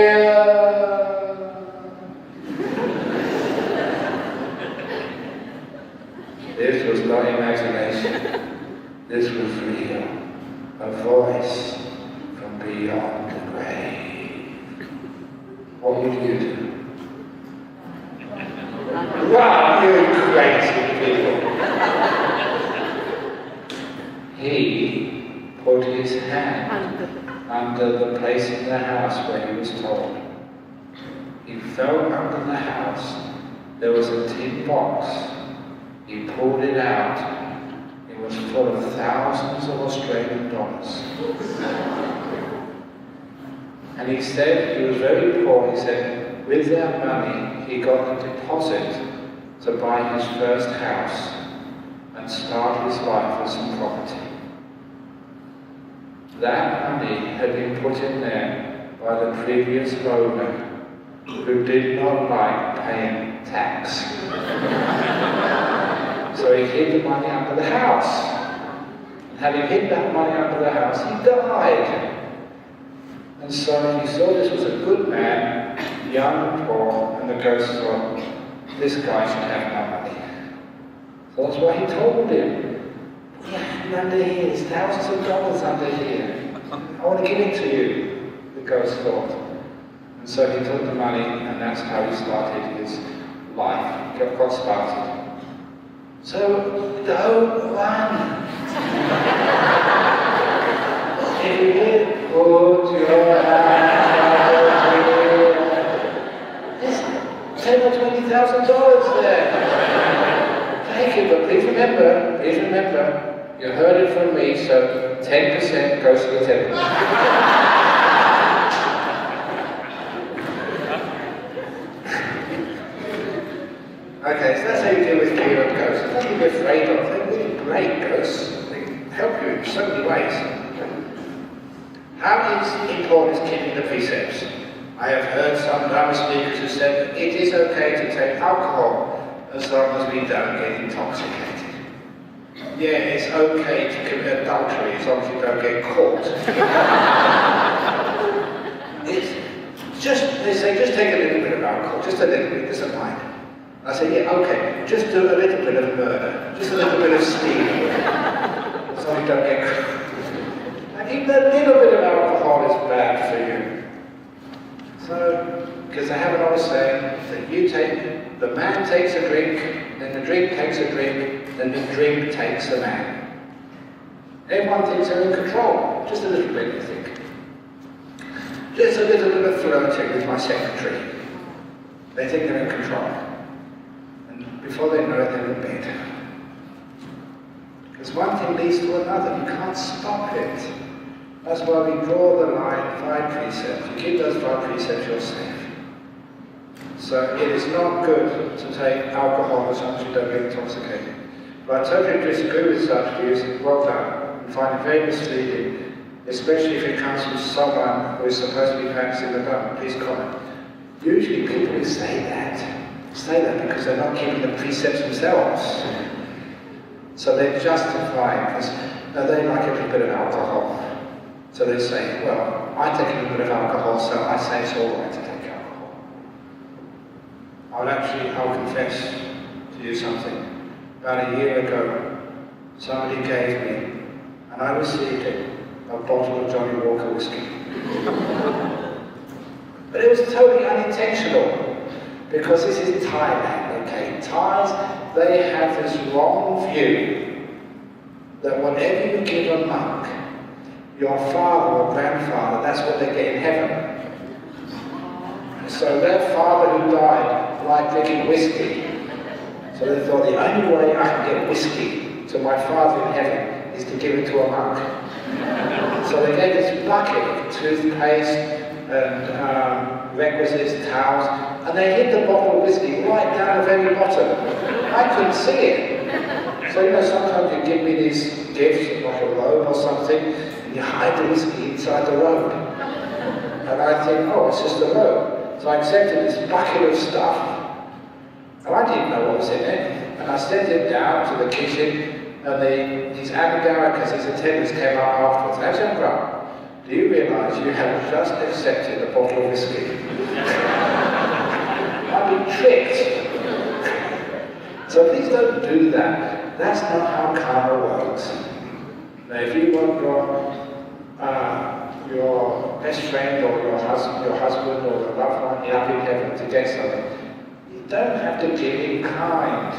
This was not imagination. This was real. A voice from beyond the grave. What would you do? Wow, you crazy people. He put his hand under the place in the house where he was told. He felt under the house. There was a tin box. He pulled it out. It was full of thousands of Australian dollars. And he said, he was very poor, he said, with that money, he got a deposit to buy his first house and start his life with some property. That money had been put in there by the previous owner, who did not like paying tax. So he hid the money under the house. And having hid that money under the house, he died. And so he saw this was a good man, young and poor, and the ghost thought, this guy should have my money. So that's why he told him, yeah, under here, there's thousands of dollars under here. I want to give it to you, the ghost thought. And so he took the money, and that's how he started his life. He got started. So don't run. If you did, put your hand over here. There's $10,000 or $20,000 there. Take it, but please remember, you heard it from me, so 10% goes to the temple. Okay, so that's how you deal with fear of ghosts. Nothing to be afraid of. They're really great ghosts. They help you in so many ways. How important is keeping the precepts? I have heard some Dharma speakers who said it is okay to take alcohol as long as we don't get intoxicated. Yeah, it's okay to commit adultery as long as you don't get caught. They say just take a little bit of alcohol, just a little bit, doesn't mind. I say, yeah, okay, just do a little bit of murder, just a little bit of stealing, so you don't get caught. And even a little bit of alcohol is bad for you. So, because I have another saying that the man takes a drink, then the drink takes a drink, then the drink takes a man. Everyone thinks they're in control, just a little bit, you think. Just a little bit of flirting with my secretary. They think they're in control. And before they know it, they're in bed. Because one thing leads to another, you can't stop it. That's why we draw the line, 5 precepts. You keep those 5 precepts, you're safe. So it is not good to take alcohol as long as you don't get intoxicated. But I totally disagree with such views. Well done. I find it very misleading, especially if it comes from someone who is supposed to be practicing the Dharma. Please comment. Usually people who say that because they're not keeping the precepts themselves. So they justify it because they like a little bit of alcohol. So they say, well, I take a little bit of alcohol, so I say it's all right to take alcohol. I'll confess to you something. About a year ago, somebody gave me, and I received it, a bottle of Johnny Walker whiskey. But it was totally unintentional, because this is Thailand, okay? Thais, they have this wrong view that whatever you give a monk, your father or grandfather, that's what they get in heaven. So their father who died liked drinking whiskey. So they thought the only way I can get whiskey to my father in heaven is to give it to a monk. So they gave this bucket of toothpaste and requisites, towels, and they hid the bottle of whiskey right down the very bottom. I couldn't see it. So sometimes you give me these gifts, like a robe or something, and you hide the whiskey inside the robe. And I think, oh, it's just a robe. So I accepted this bucket of stuff, and I didn't know what was in it. And I sent it down to the kitchen, and these Amigarakas, these attendants came up afterwards. Ajahn Brahm, do you realise you have just accepted a bottle of whiskey? I've been tricked. So please don't do that. That's not how karma works. Now, if you want your best friend or your husband or your loved one up in heaven to get something, you don't have to give in kind.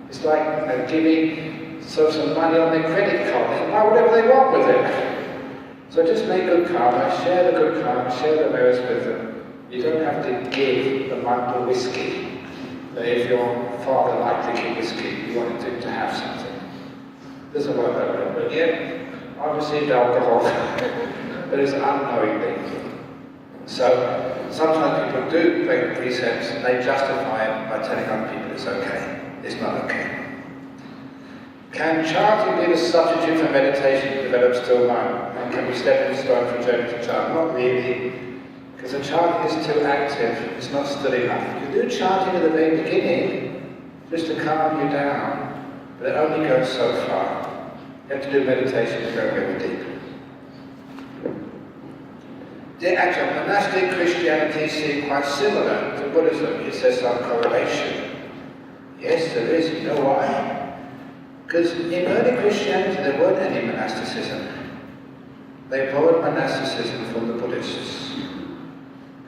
It's like giving some money on their credit card. They can buy whatever they want with it. So just make good karma, share the good karma, share the merits with them. You don't have to give the monk the whiskey. If your father liked drinking whiskey, you wanted him to have something. Doesn't work that way. But yet, I received alcohol, but it's unknowingly. So sometimes people do break the precepts and they justify it by telling other people it's okay. It's not okay. Can chanting be the substitute for meditation to develop still mind? And can we step in stone from journey to chant? Not really. Because the chanting is too active, it's not still enough. You do chanting at the very beginning, just to calm you down, but it only goes so far. You have to do meditation to go very deep. The actual monastic Christianity seems quite similar to Buddhism. It says some correlation. Yes, there is. You know why? Because in early Christianity there weren't any monasticism. They borrowed monasticism from the Buddhists.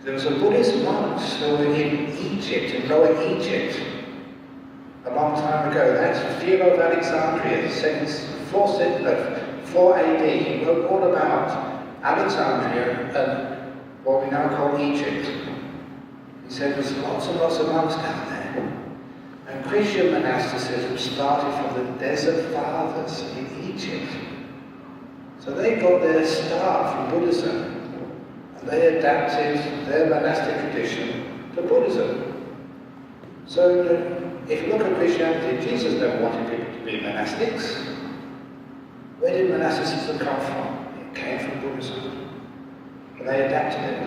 There was a Buddhist monks who were in Egypt, in Lower Egypt, a long time ago. That's Vihara of Alexandria, 4 AD. He wrote all about Alexandria and what we now call Egypt. He said there's lots and lots of monks down there. And Christian monasticism started from the Desert Fathers in Egypt. So they got their start from Buddhism. And they adapted their monastic tradition to Buddhism. So if you look at Christianity, Jesus never wanted people to be monastics. Where did monasticism come from? It came from Buddhism. And they adapted it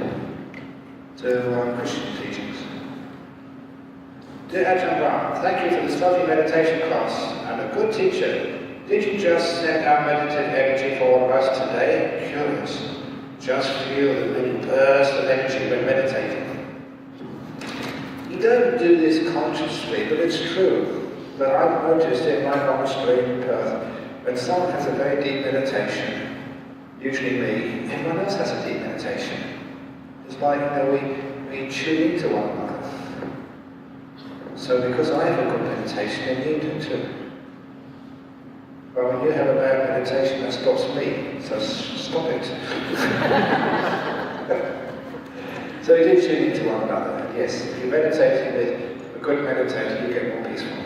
to Christian teachings. Dear Ajahn Brahm, thank you for this lovely meditation class and a good teacher. Did you just send out meditative energy for all of us today? Curious. Just feel the mini burst of energy when meditating. You don't do this consciously, but it's true. But I've noticed in my monastery in Perth, when someone has a very deep meditation, usually me, everyone else has a deep meditation. It's like, we tune into one another. So because I have a good meditation, then you do too. But when you have a bad meditation, that stops me. So stop it. So you do tune into one another. Yes, if you're meditating with a good meditator, you get more peaceful.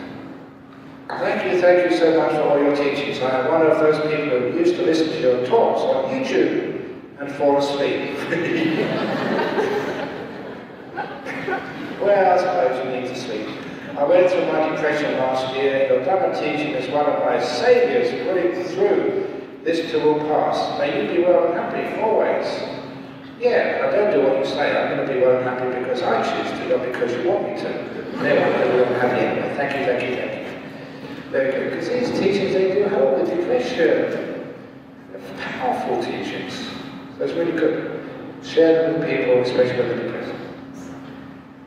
Thank you so much for all your teachings. I am one of those people who used to listen to your talks on YouTube and fall asleep. Well, I suppose you need to sleep. I went through my depression last year. Your Dhamma teaching is one of my saviours putting through this too will pass. May you be well and happy, always. Yeah, I don't do what you say. I'm going to be well and happy because I choose to, not because you want me to. Anyway, I'm going to be well and happy anyway. Thank you. Very good. Because these teachings, they do help with depression. They're powerful teachings. So it's really good. Share them with people, especially when they're depressed.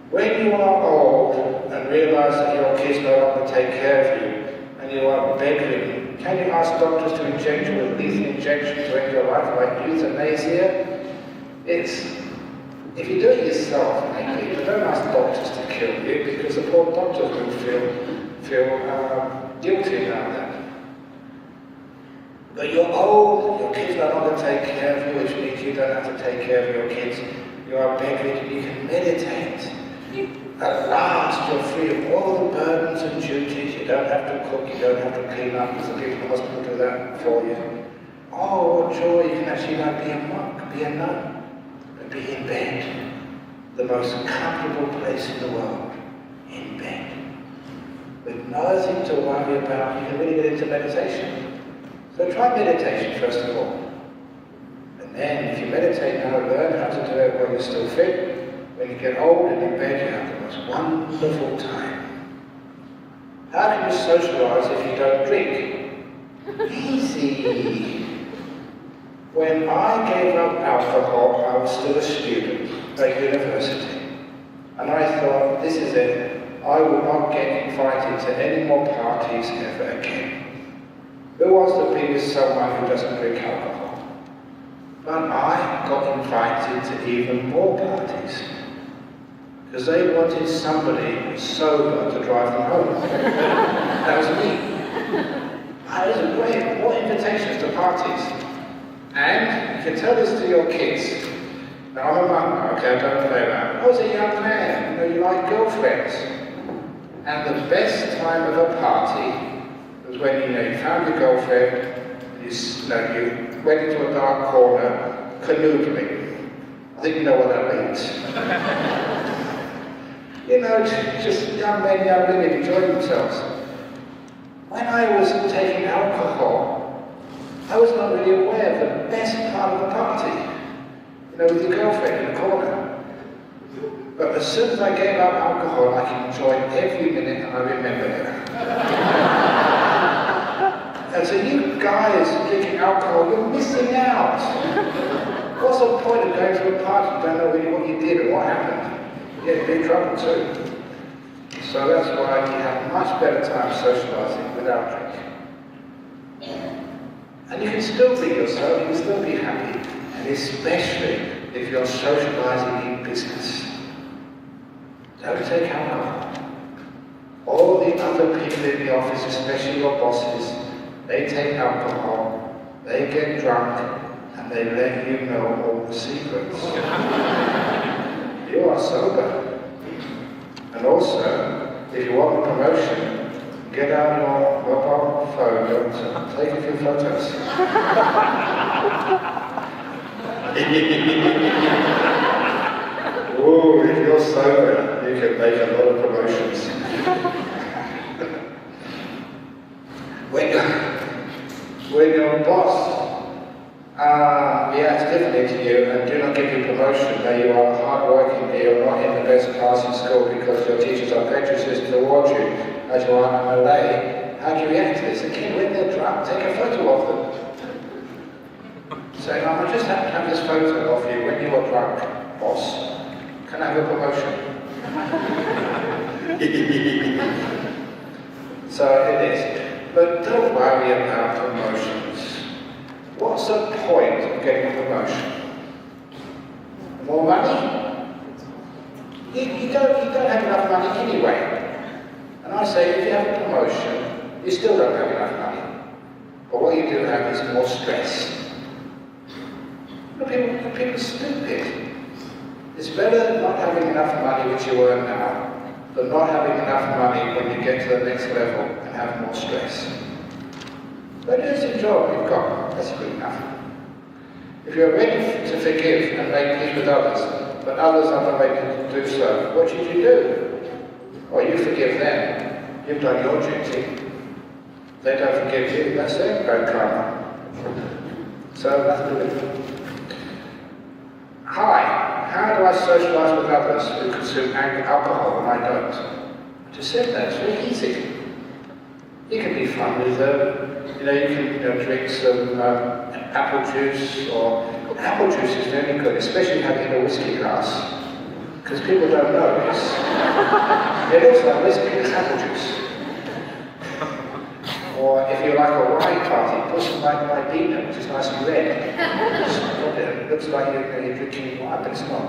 When you are old and realise that your kids no longer take care of you and you are bedridden, can you ask doctors to inject you with lethal injection to end your life like euthanasia? If you do it yourself, maybe, but don't ask doctors to kill you because the poor doctors will feel guilty about that. But you're old, your kids no longer take care of you, which means you don't have to take care of your kids. You are bedridden, you can meditate. At last, you're free of all the burdens and duties. You don't have to cook, you don't have to clean up, because the people in the hospital do that for you. Oh, what joy, you can actually be a monk, be a nun, and be in bed. The most comfortable place in the world, in bed. With nothing to worry about, you can really get into meditation. So try meditation first of all. And then, if you meditate now, learn how to do it while you're still fit. When you get old and in bed, you have the most wonderful time. How can you socialise if you don't drink? Easy. When I gave up alcohol, I was still a student at university. And I thought, this is it. I will not get invited to any more parties ever again. Who wants to be with someone who doesn't drink alcohol? But I got invited to even more parties. Because they wanted somebody sober to drive them home. That was me. I was great. More invitations to parties. And you can tell this to your kids. Now I'm a monk, okay, I don't play around. I was a young man, you like girlfriends. And the best time of a party was when you found your girlfriend, you went into a dark corner, canoodling. I think you know what that means. Just young men, young women enjoying themselves. When I was taking alcohol, I was not really aware of the best part of the party. With your girlfriend in the corner. But as soon as I gave up alcohol, I can enjoy every minute and I remember it. And so you guys drinking alcohol, you're missing out. What's the point of going to a party? You don't know really what you did or what happened. You get in big trouble too. So that's why you have much better time socializing without drinking. And you can still be yourself, you can still be happy. And especially if you're socializing in business. Don't take alcohol. All the other people in the office, especially your bosses, they take alcohol, they get drunk, and they let you know all the secrets. You are sober. And also, if you want a promotion, get out your mobile phone and take a few photos. Oh, if you're sober, you can make a lot of promotions. When your boss reacts differently to you and do not give you promotion, that you are hard-working, that you're not in the best class in school because your teachers are prejudiced towards you, as you are in Malay, how do you react to this? Again, when they're drunk, take a photo of them. Say, I just happen to have this photo of you when you were drunk, boss. Can I have a promotion? So it is. But don't worry about promotions. What's the point of getting a promotion? More money? You don't have enough money anyway. And I say, if you have a promotion, you still don't have enough money. But what you do have is more stress. People are stupid. It's better not having enough money which you earn now, than not having enough money when you get to the next level and have more stress. But it's a job you've got, that's good enough. If you're ready to forgive and make peace with others, but others are not ready to do so, what should you do? Well, you forgive them, you've done your duty. They don't forgive you, that's their bad karma. So that's the limit. Hi. How do I socialise with others who consume alcohol and I don't? I just said that, it's very easy. You can be fun with them, you can drink some apple juice, or apple juice is very good, especially having in a whiskey glass, because people don't know this. It looks like whiskey, it's apple juice. Or if you like a wine party, put some ribena, which is nice and red. It looks like you're drinking wine, but it's not.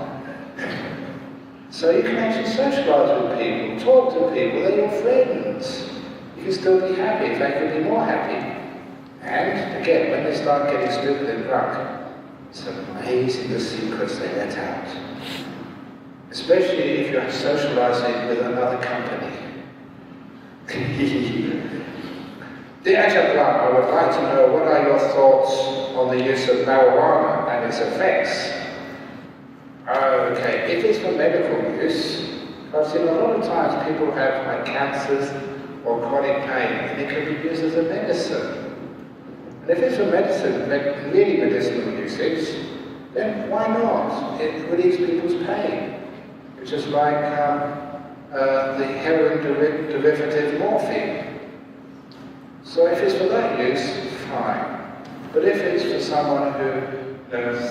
So you can actually socialise with people, talk to people, they're your friends. You can still be happy, they can be more happy. And again, when they start getting stupid and drunk, it's amazing the secrets they let out. Especially if you're socialising with another company. Dear Ajahn Brahm, I would like to know what are your thoughts on the use of marijuana and its effects? Okay, if it's for medical use, I've seen a lot of times people have like cancers or chronic pain, and it can be used as a medicine. And if it's for medicine, really medicinal usage, then why not? It relieves people's pain, which is like the heroin derivative morphine. So if it's for that use, fine. But if it's for someone who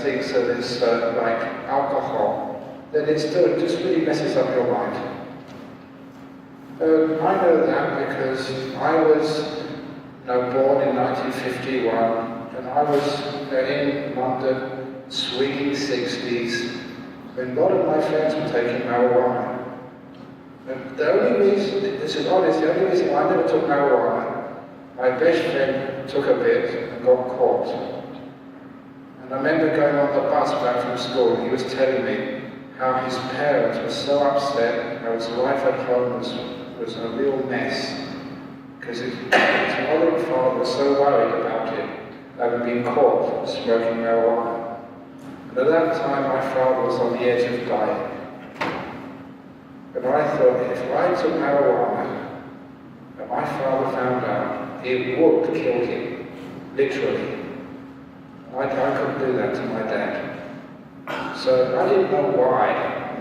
thinks that it's like alcohol, then it just really messes up your mind. I know that because I was born in 1951, and I was in London, swinging 60s, when a lot of my friends were taking marijuana. And the only reason, this is honest, the only reason I never took marijuana, my best friend took a bit and got caught. And I remember going on the bus back from school, and he was telling me how his parents were so upset, how his life at home was a real mess. Because his mother and father were so worried about him, having been caught smoking marijuana. And at that time, my father was on the edge of dying. And I thought, if I took marijuana, and my father found out, it would kill him, literally. I couldn't do that to my dad. So I didn't know why.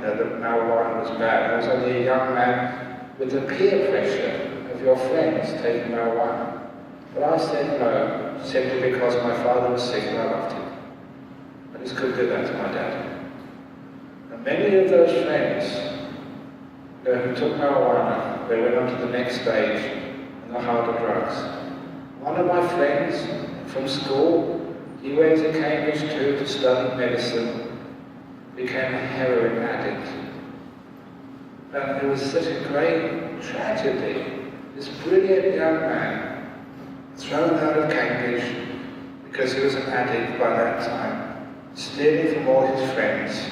that marijuana was bad. I was only a young man with the peer pressure of your friends taking marijuana. But I said no, simply because my father was sick and I loved him. I just couldn't do that to my dad. And many of those friends who took marijuana, they went on to the next stage and the harder drugs. One of my friends from school, he went to Cambridge too to study medicine, became a heroin addict. And it was such a great tragedy. This brilliant young man thrown out of Cambridge because he was an addict by that time, stealing from all his friends.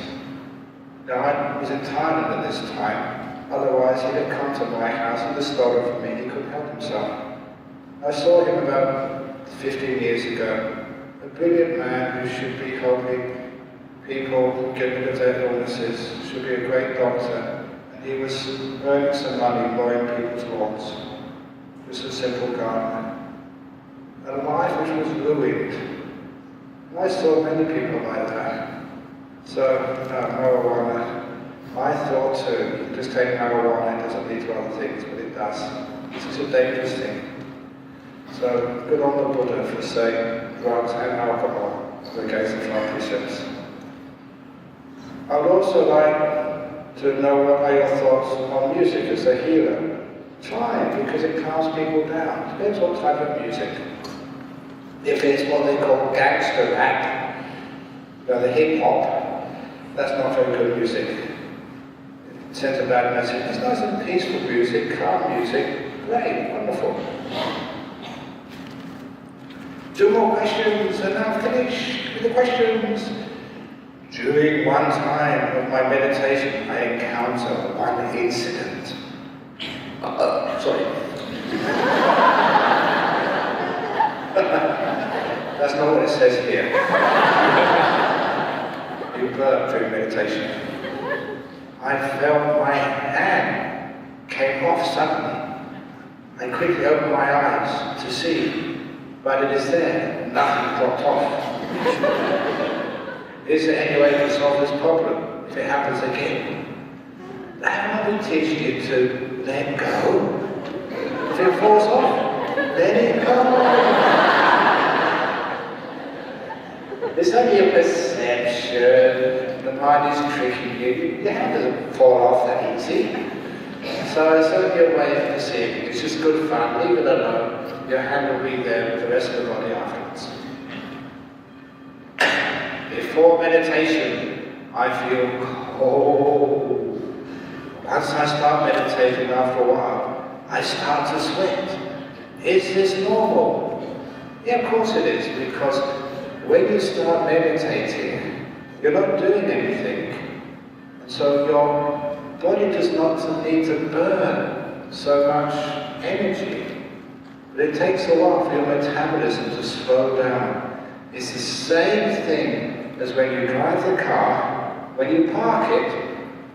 Now I was in Thailand at this time, otherwise he'd have come to my house and stolen from me, he couldn't help himself. I saw him about 15 years ago, a brilliant man who should be helping people get rid of their illnesses, should be a great doctor, and he was earning some money mowing people's lawns. Just a simple gardener. And a life which was ruined. And I saw many people like that. So, marijuana, I thought too, you can just take marijuana, it doesn't lead to other things, but it does. It's just a dangerous thing. So, good on the Buddha for saying drugs and alcohol are against the 5 precepts. I would also like to know what are your thoughts on music as a healer. Try, because it calms people down. Depends what type of music. If it's what they call gangster rap, the hip hop, that's not very good music. It sends a bad message. It's nice and peaceful music, calm music, great, wonderful. 2 more questions and I'll finish with the questions. During one time of my meditation, I encountered one incident. Sorry. That's not what it says here. You burp during meditation. I felt my hand came off suddenly. I quickly opened my eyes to see, but it is there, nothing dropped off. Is there any way to solve this problem if it happens again? Haven't I been teaching you to let go? If it falls off, let it go. It's only a perception. The mind is tricking you. Your hand doesn't fall off that easy. So it's only a way of perceiving. It's just good fun. Leave it alone. Your hand will be there with the rest of the body afterwards. Before meditation, I feel cold. Once I start meditating after a while, I start to sweat. Is this normal? Yeah, of course it is, because when you start meditating, you're not doing anything. And so your body does not need to burn so much energy. But it takes a while for your metabolism to slow down. It's the same thing as when you drive the car. When you park it,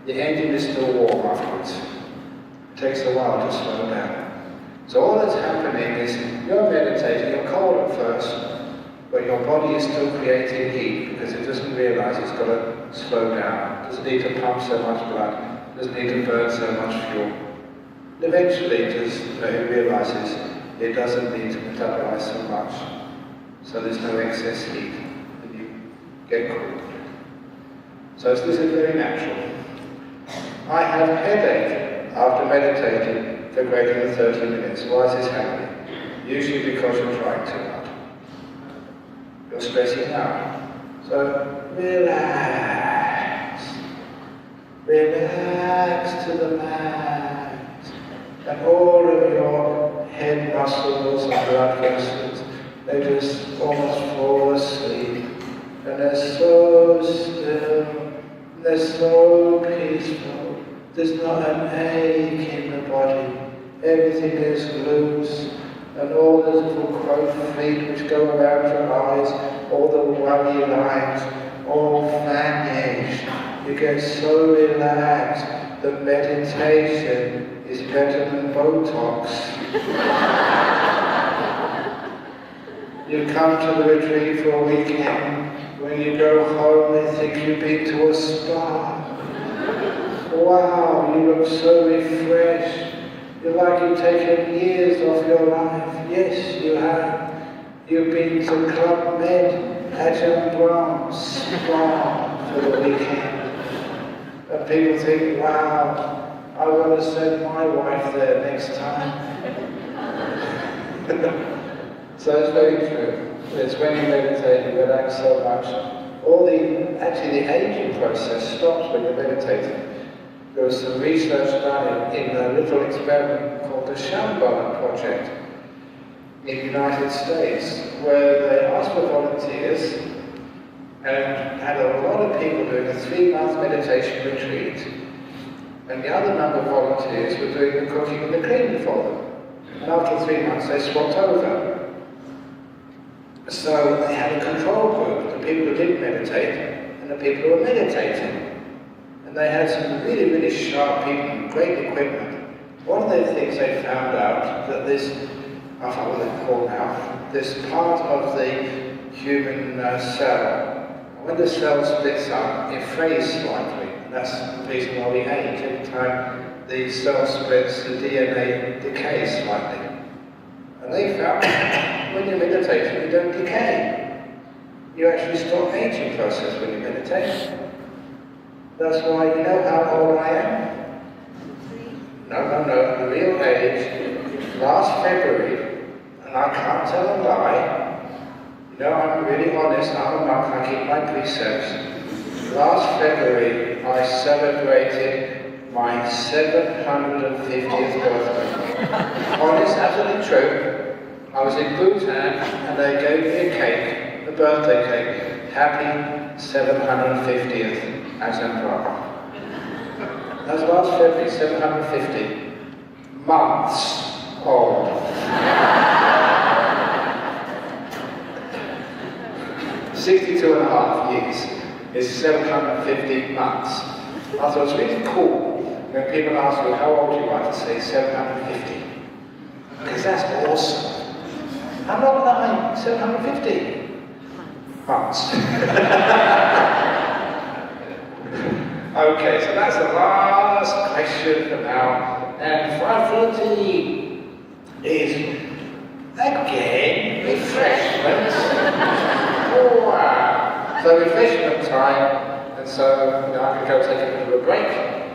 the engine is still warm afterwards. It takes a while to slow down. So all that's happening is you're meditating, you're cold at first, but your body is still creating heat because it doesn't realize it's got to slow down. It doesn't need to pump so much blood, it doesn't need to burn so much fuel. And eventually it realizes it doesn't need to metabolize so much, so there's no excess heat and you get cooled. So this is very natural. I have a headache after meditating for greater than 30 minutes. Why is this happening? Usually because you're trying too hard. You're stressing out. So relax. Relax to the max. And all of your head muscles and blood vessels, they just almost fall asleep. And they're so still. They're so peaceful. There's not an ache in the body. Everything is loose. And all the little crow's feet which go around your eyes, all the worry lines, all vanish. You get so relaxed that meditation is better than Botox. You come to the retreat for a weekend. When you go home, they think you've been to a spa. wow, you look so refreshed. You're like you've taken years off your life. Yes, you have. You've been to Club Med, Ajahn Brahm, spa for the weekend. And people think, wow, I want to send my wife there next time. So it's very true. It's when you meditate, you relax so much. Actually the aging process stops when you're meditating. There was some research done in a little experiment called the Shambhala Project in the United States, where they asked for volunteers and had a lot of people doing a 3-month meditation retreat. And the other number of volunteers were doing the cooking and the cleaning for them. And after 3 months they swapped over. So they had a control group, the people who didn't meditate and the people who were meditating. And they had some really, really sharp people and great equipment. One of the things they found out that this, I forget what they're called now, this part of the human cell, when the cell splits up, it frays slightly. And that's the reason why we age. Every time the cell splits, the DNA decays slightly. And they found when you're meditating, you don't decay. You actually stop aging process when you meditate. That's why, you know how old I am? No, the real age, last February, and I can't tell a lie, you know, I'm really honest, I'm a monk, I keep my precepts. Last February, I celebrated my 750th birthday. Honest, absolutely true. I was in Bhutan and they gave me a cake, a birthday cake. Happy 750th Ajahn Brahm. That was last February, 750 months old. 62.5 years is 750 months. I thought it was really cool when people ask me how old you are to say 750. Because that's awesome. I'm not lying, 750 months. Okay, so that's the last question for now. And 5:30 is, again, refreshments. Wow. So refreshment time, and so I can go take a bit of a break.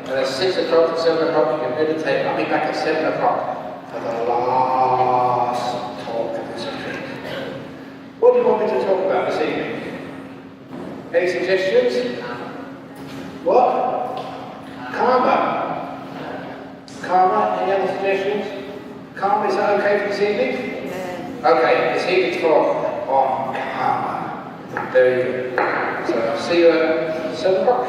And at 6 o'clock to 7 o'clock you can meditate. I'll be back at 7 o'clock for the last talk of this retreat. What do you want me to talk about this evening? Any suggestions? What? Karma. Karma, any other suggestions? Karma, is that okay for this evening? Amen. Okay, this evening's talk on karma. Very good. So I'll see you at 7 o'clock.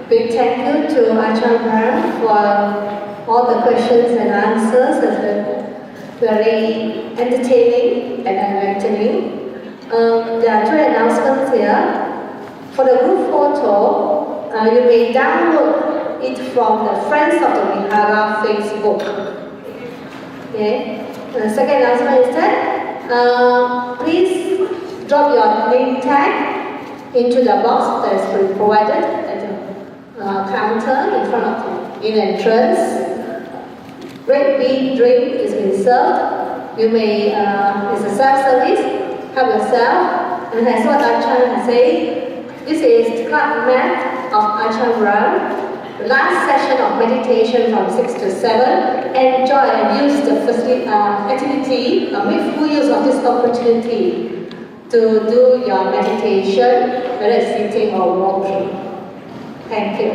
Big thank you to Ajahn Brahm for all the questions and answers. It's been very entertaining and enlightening. There are 2 announcements here. For the group photo, you may download it from the Friends of the Vihara Facebook. Okay. The second announcement is that please drop your name tag into the box that is been provided at the counter in front of the entrance. Great big drink is being served. You may, it's a self-service, help yourself. And as what Ajahn has said, this is Club Med of Ajahn Brahm. Last session of meditation from 6 to 7. Enjoy and use the activity, make full use of this opportunity to do your meditation, whether it's sitting or walking. Thank you.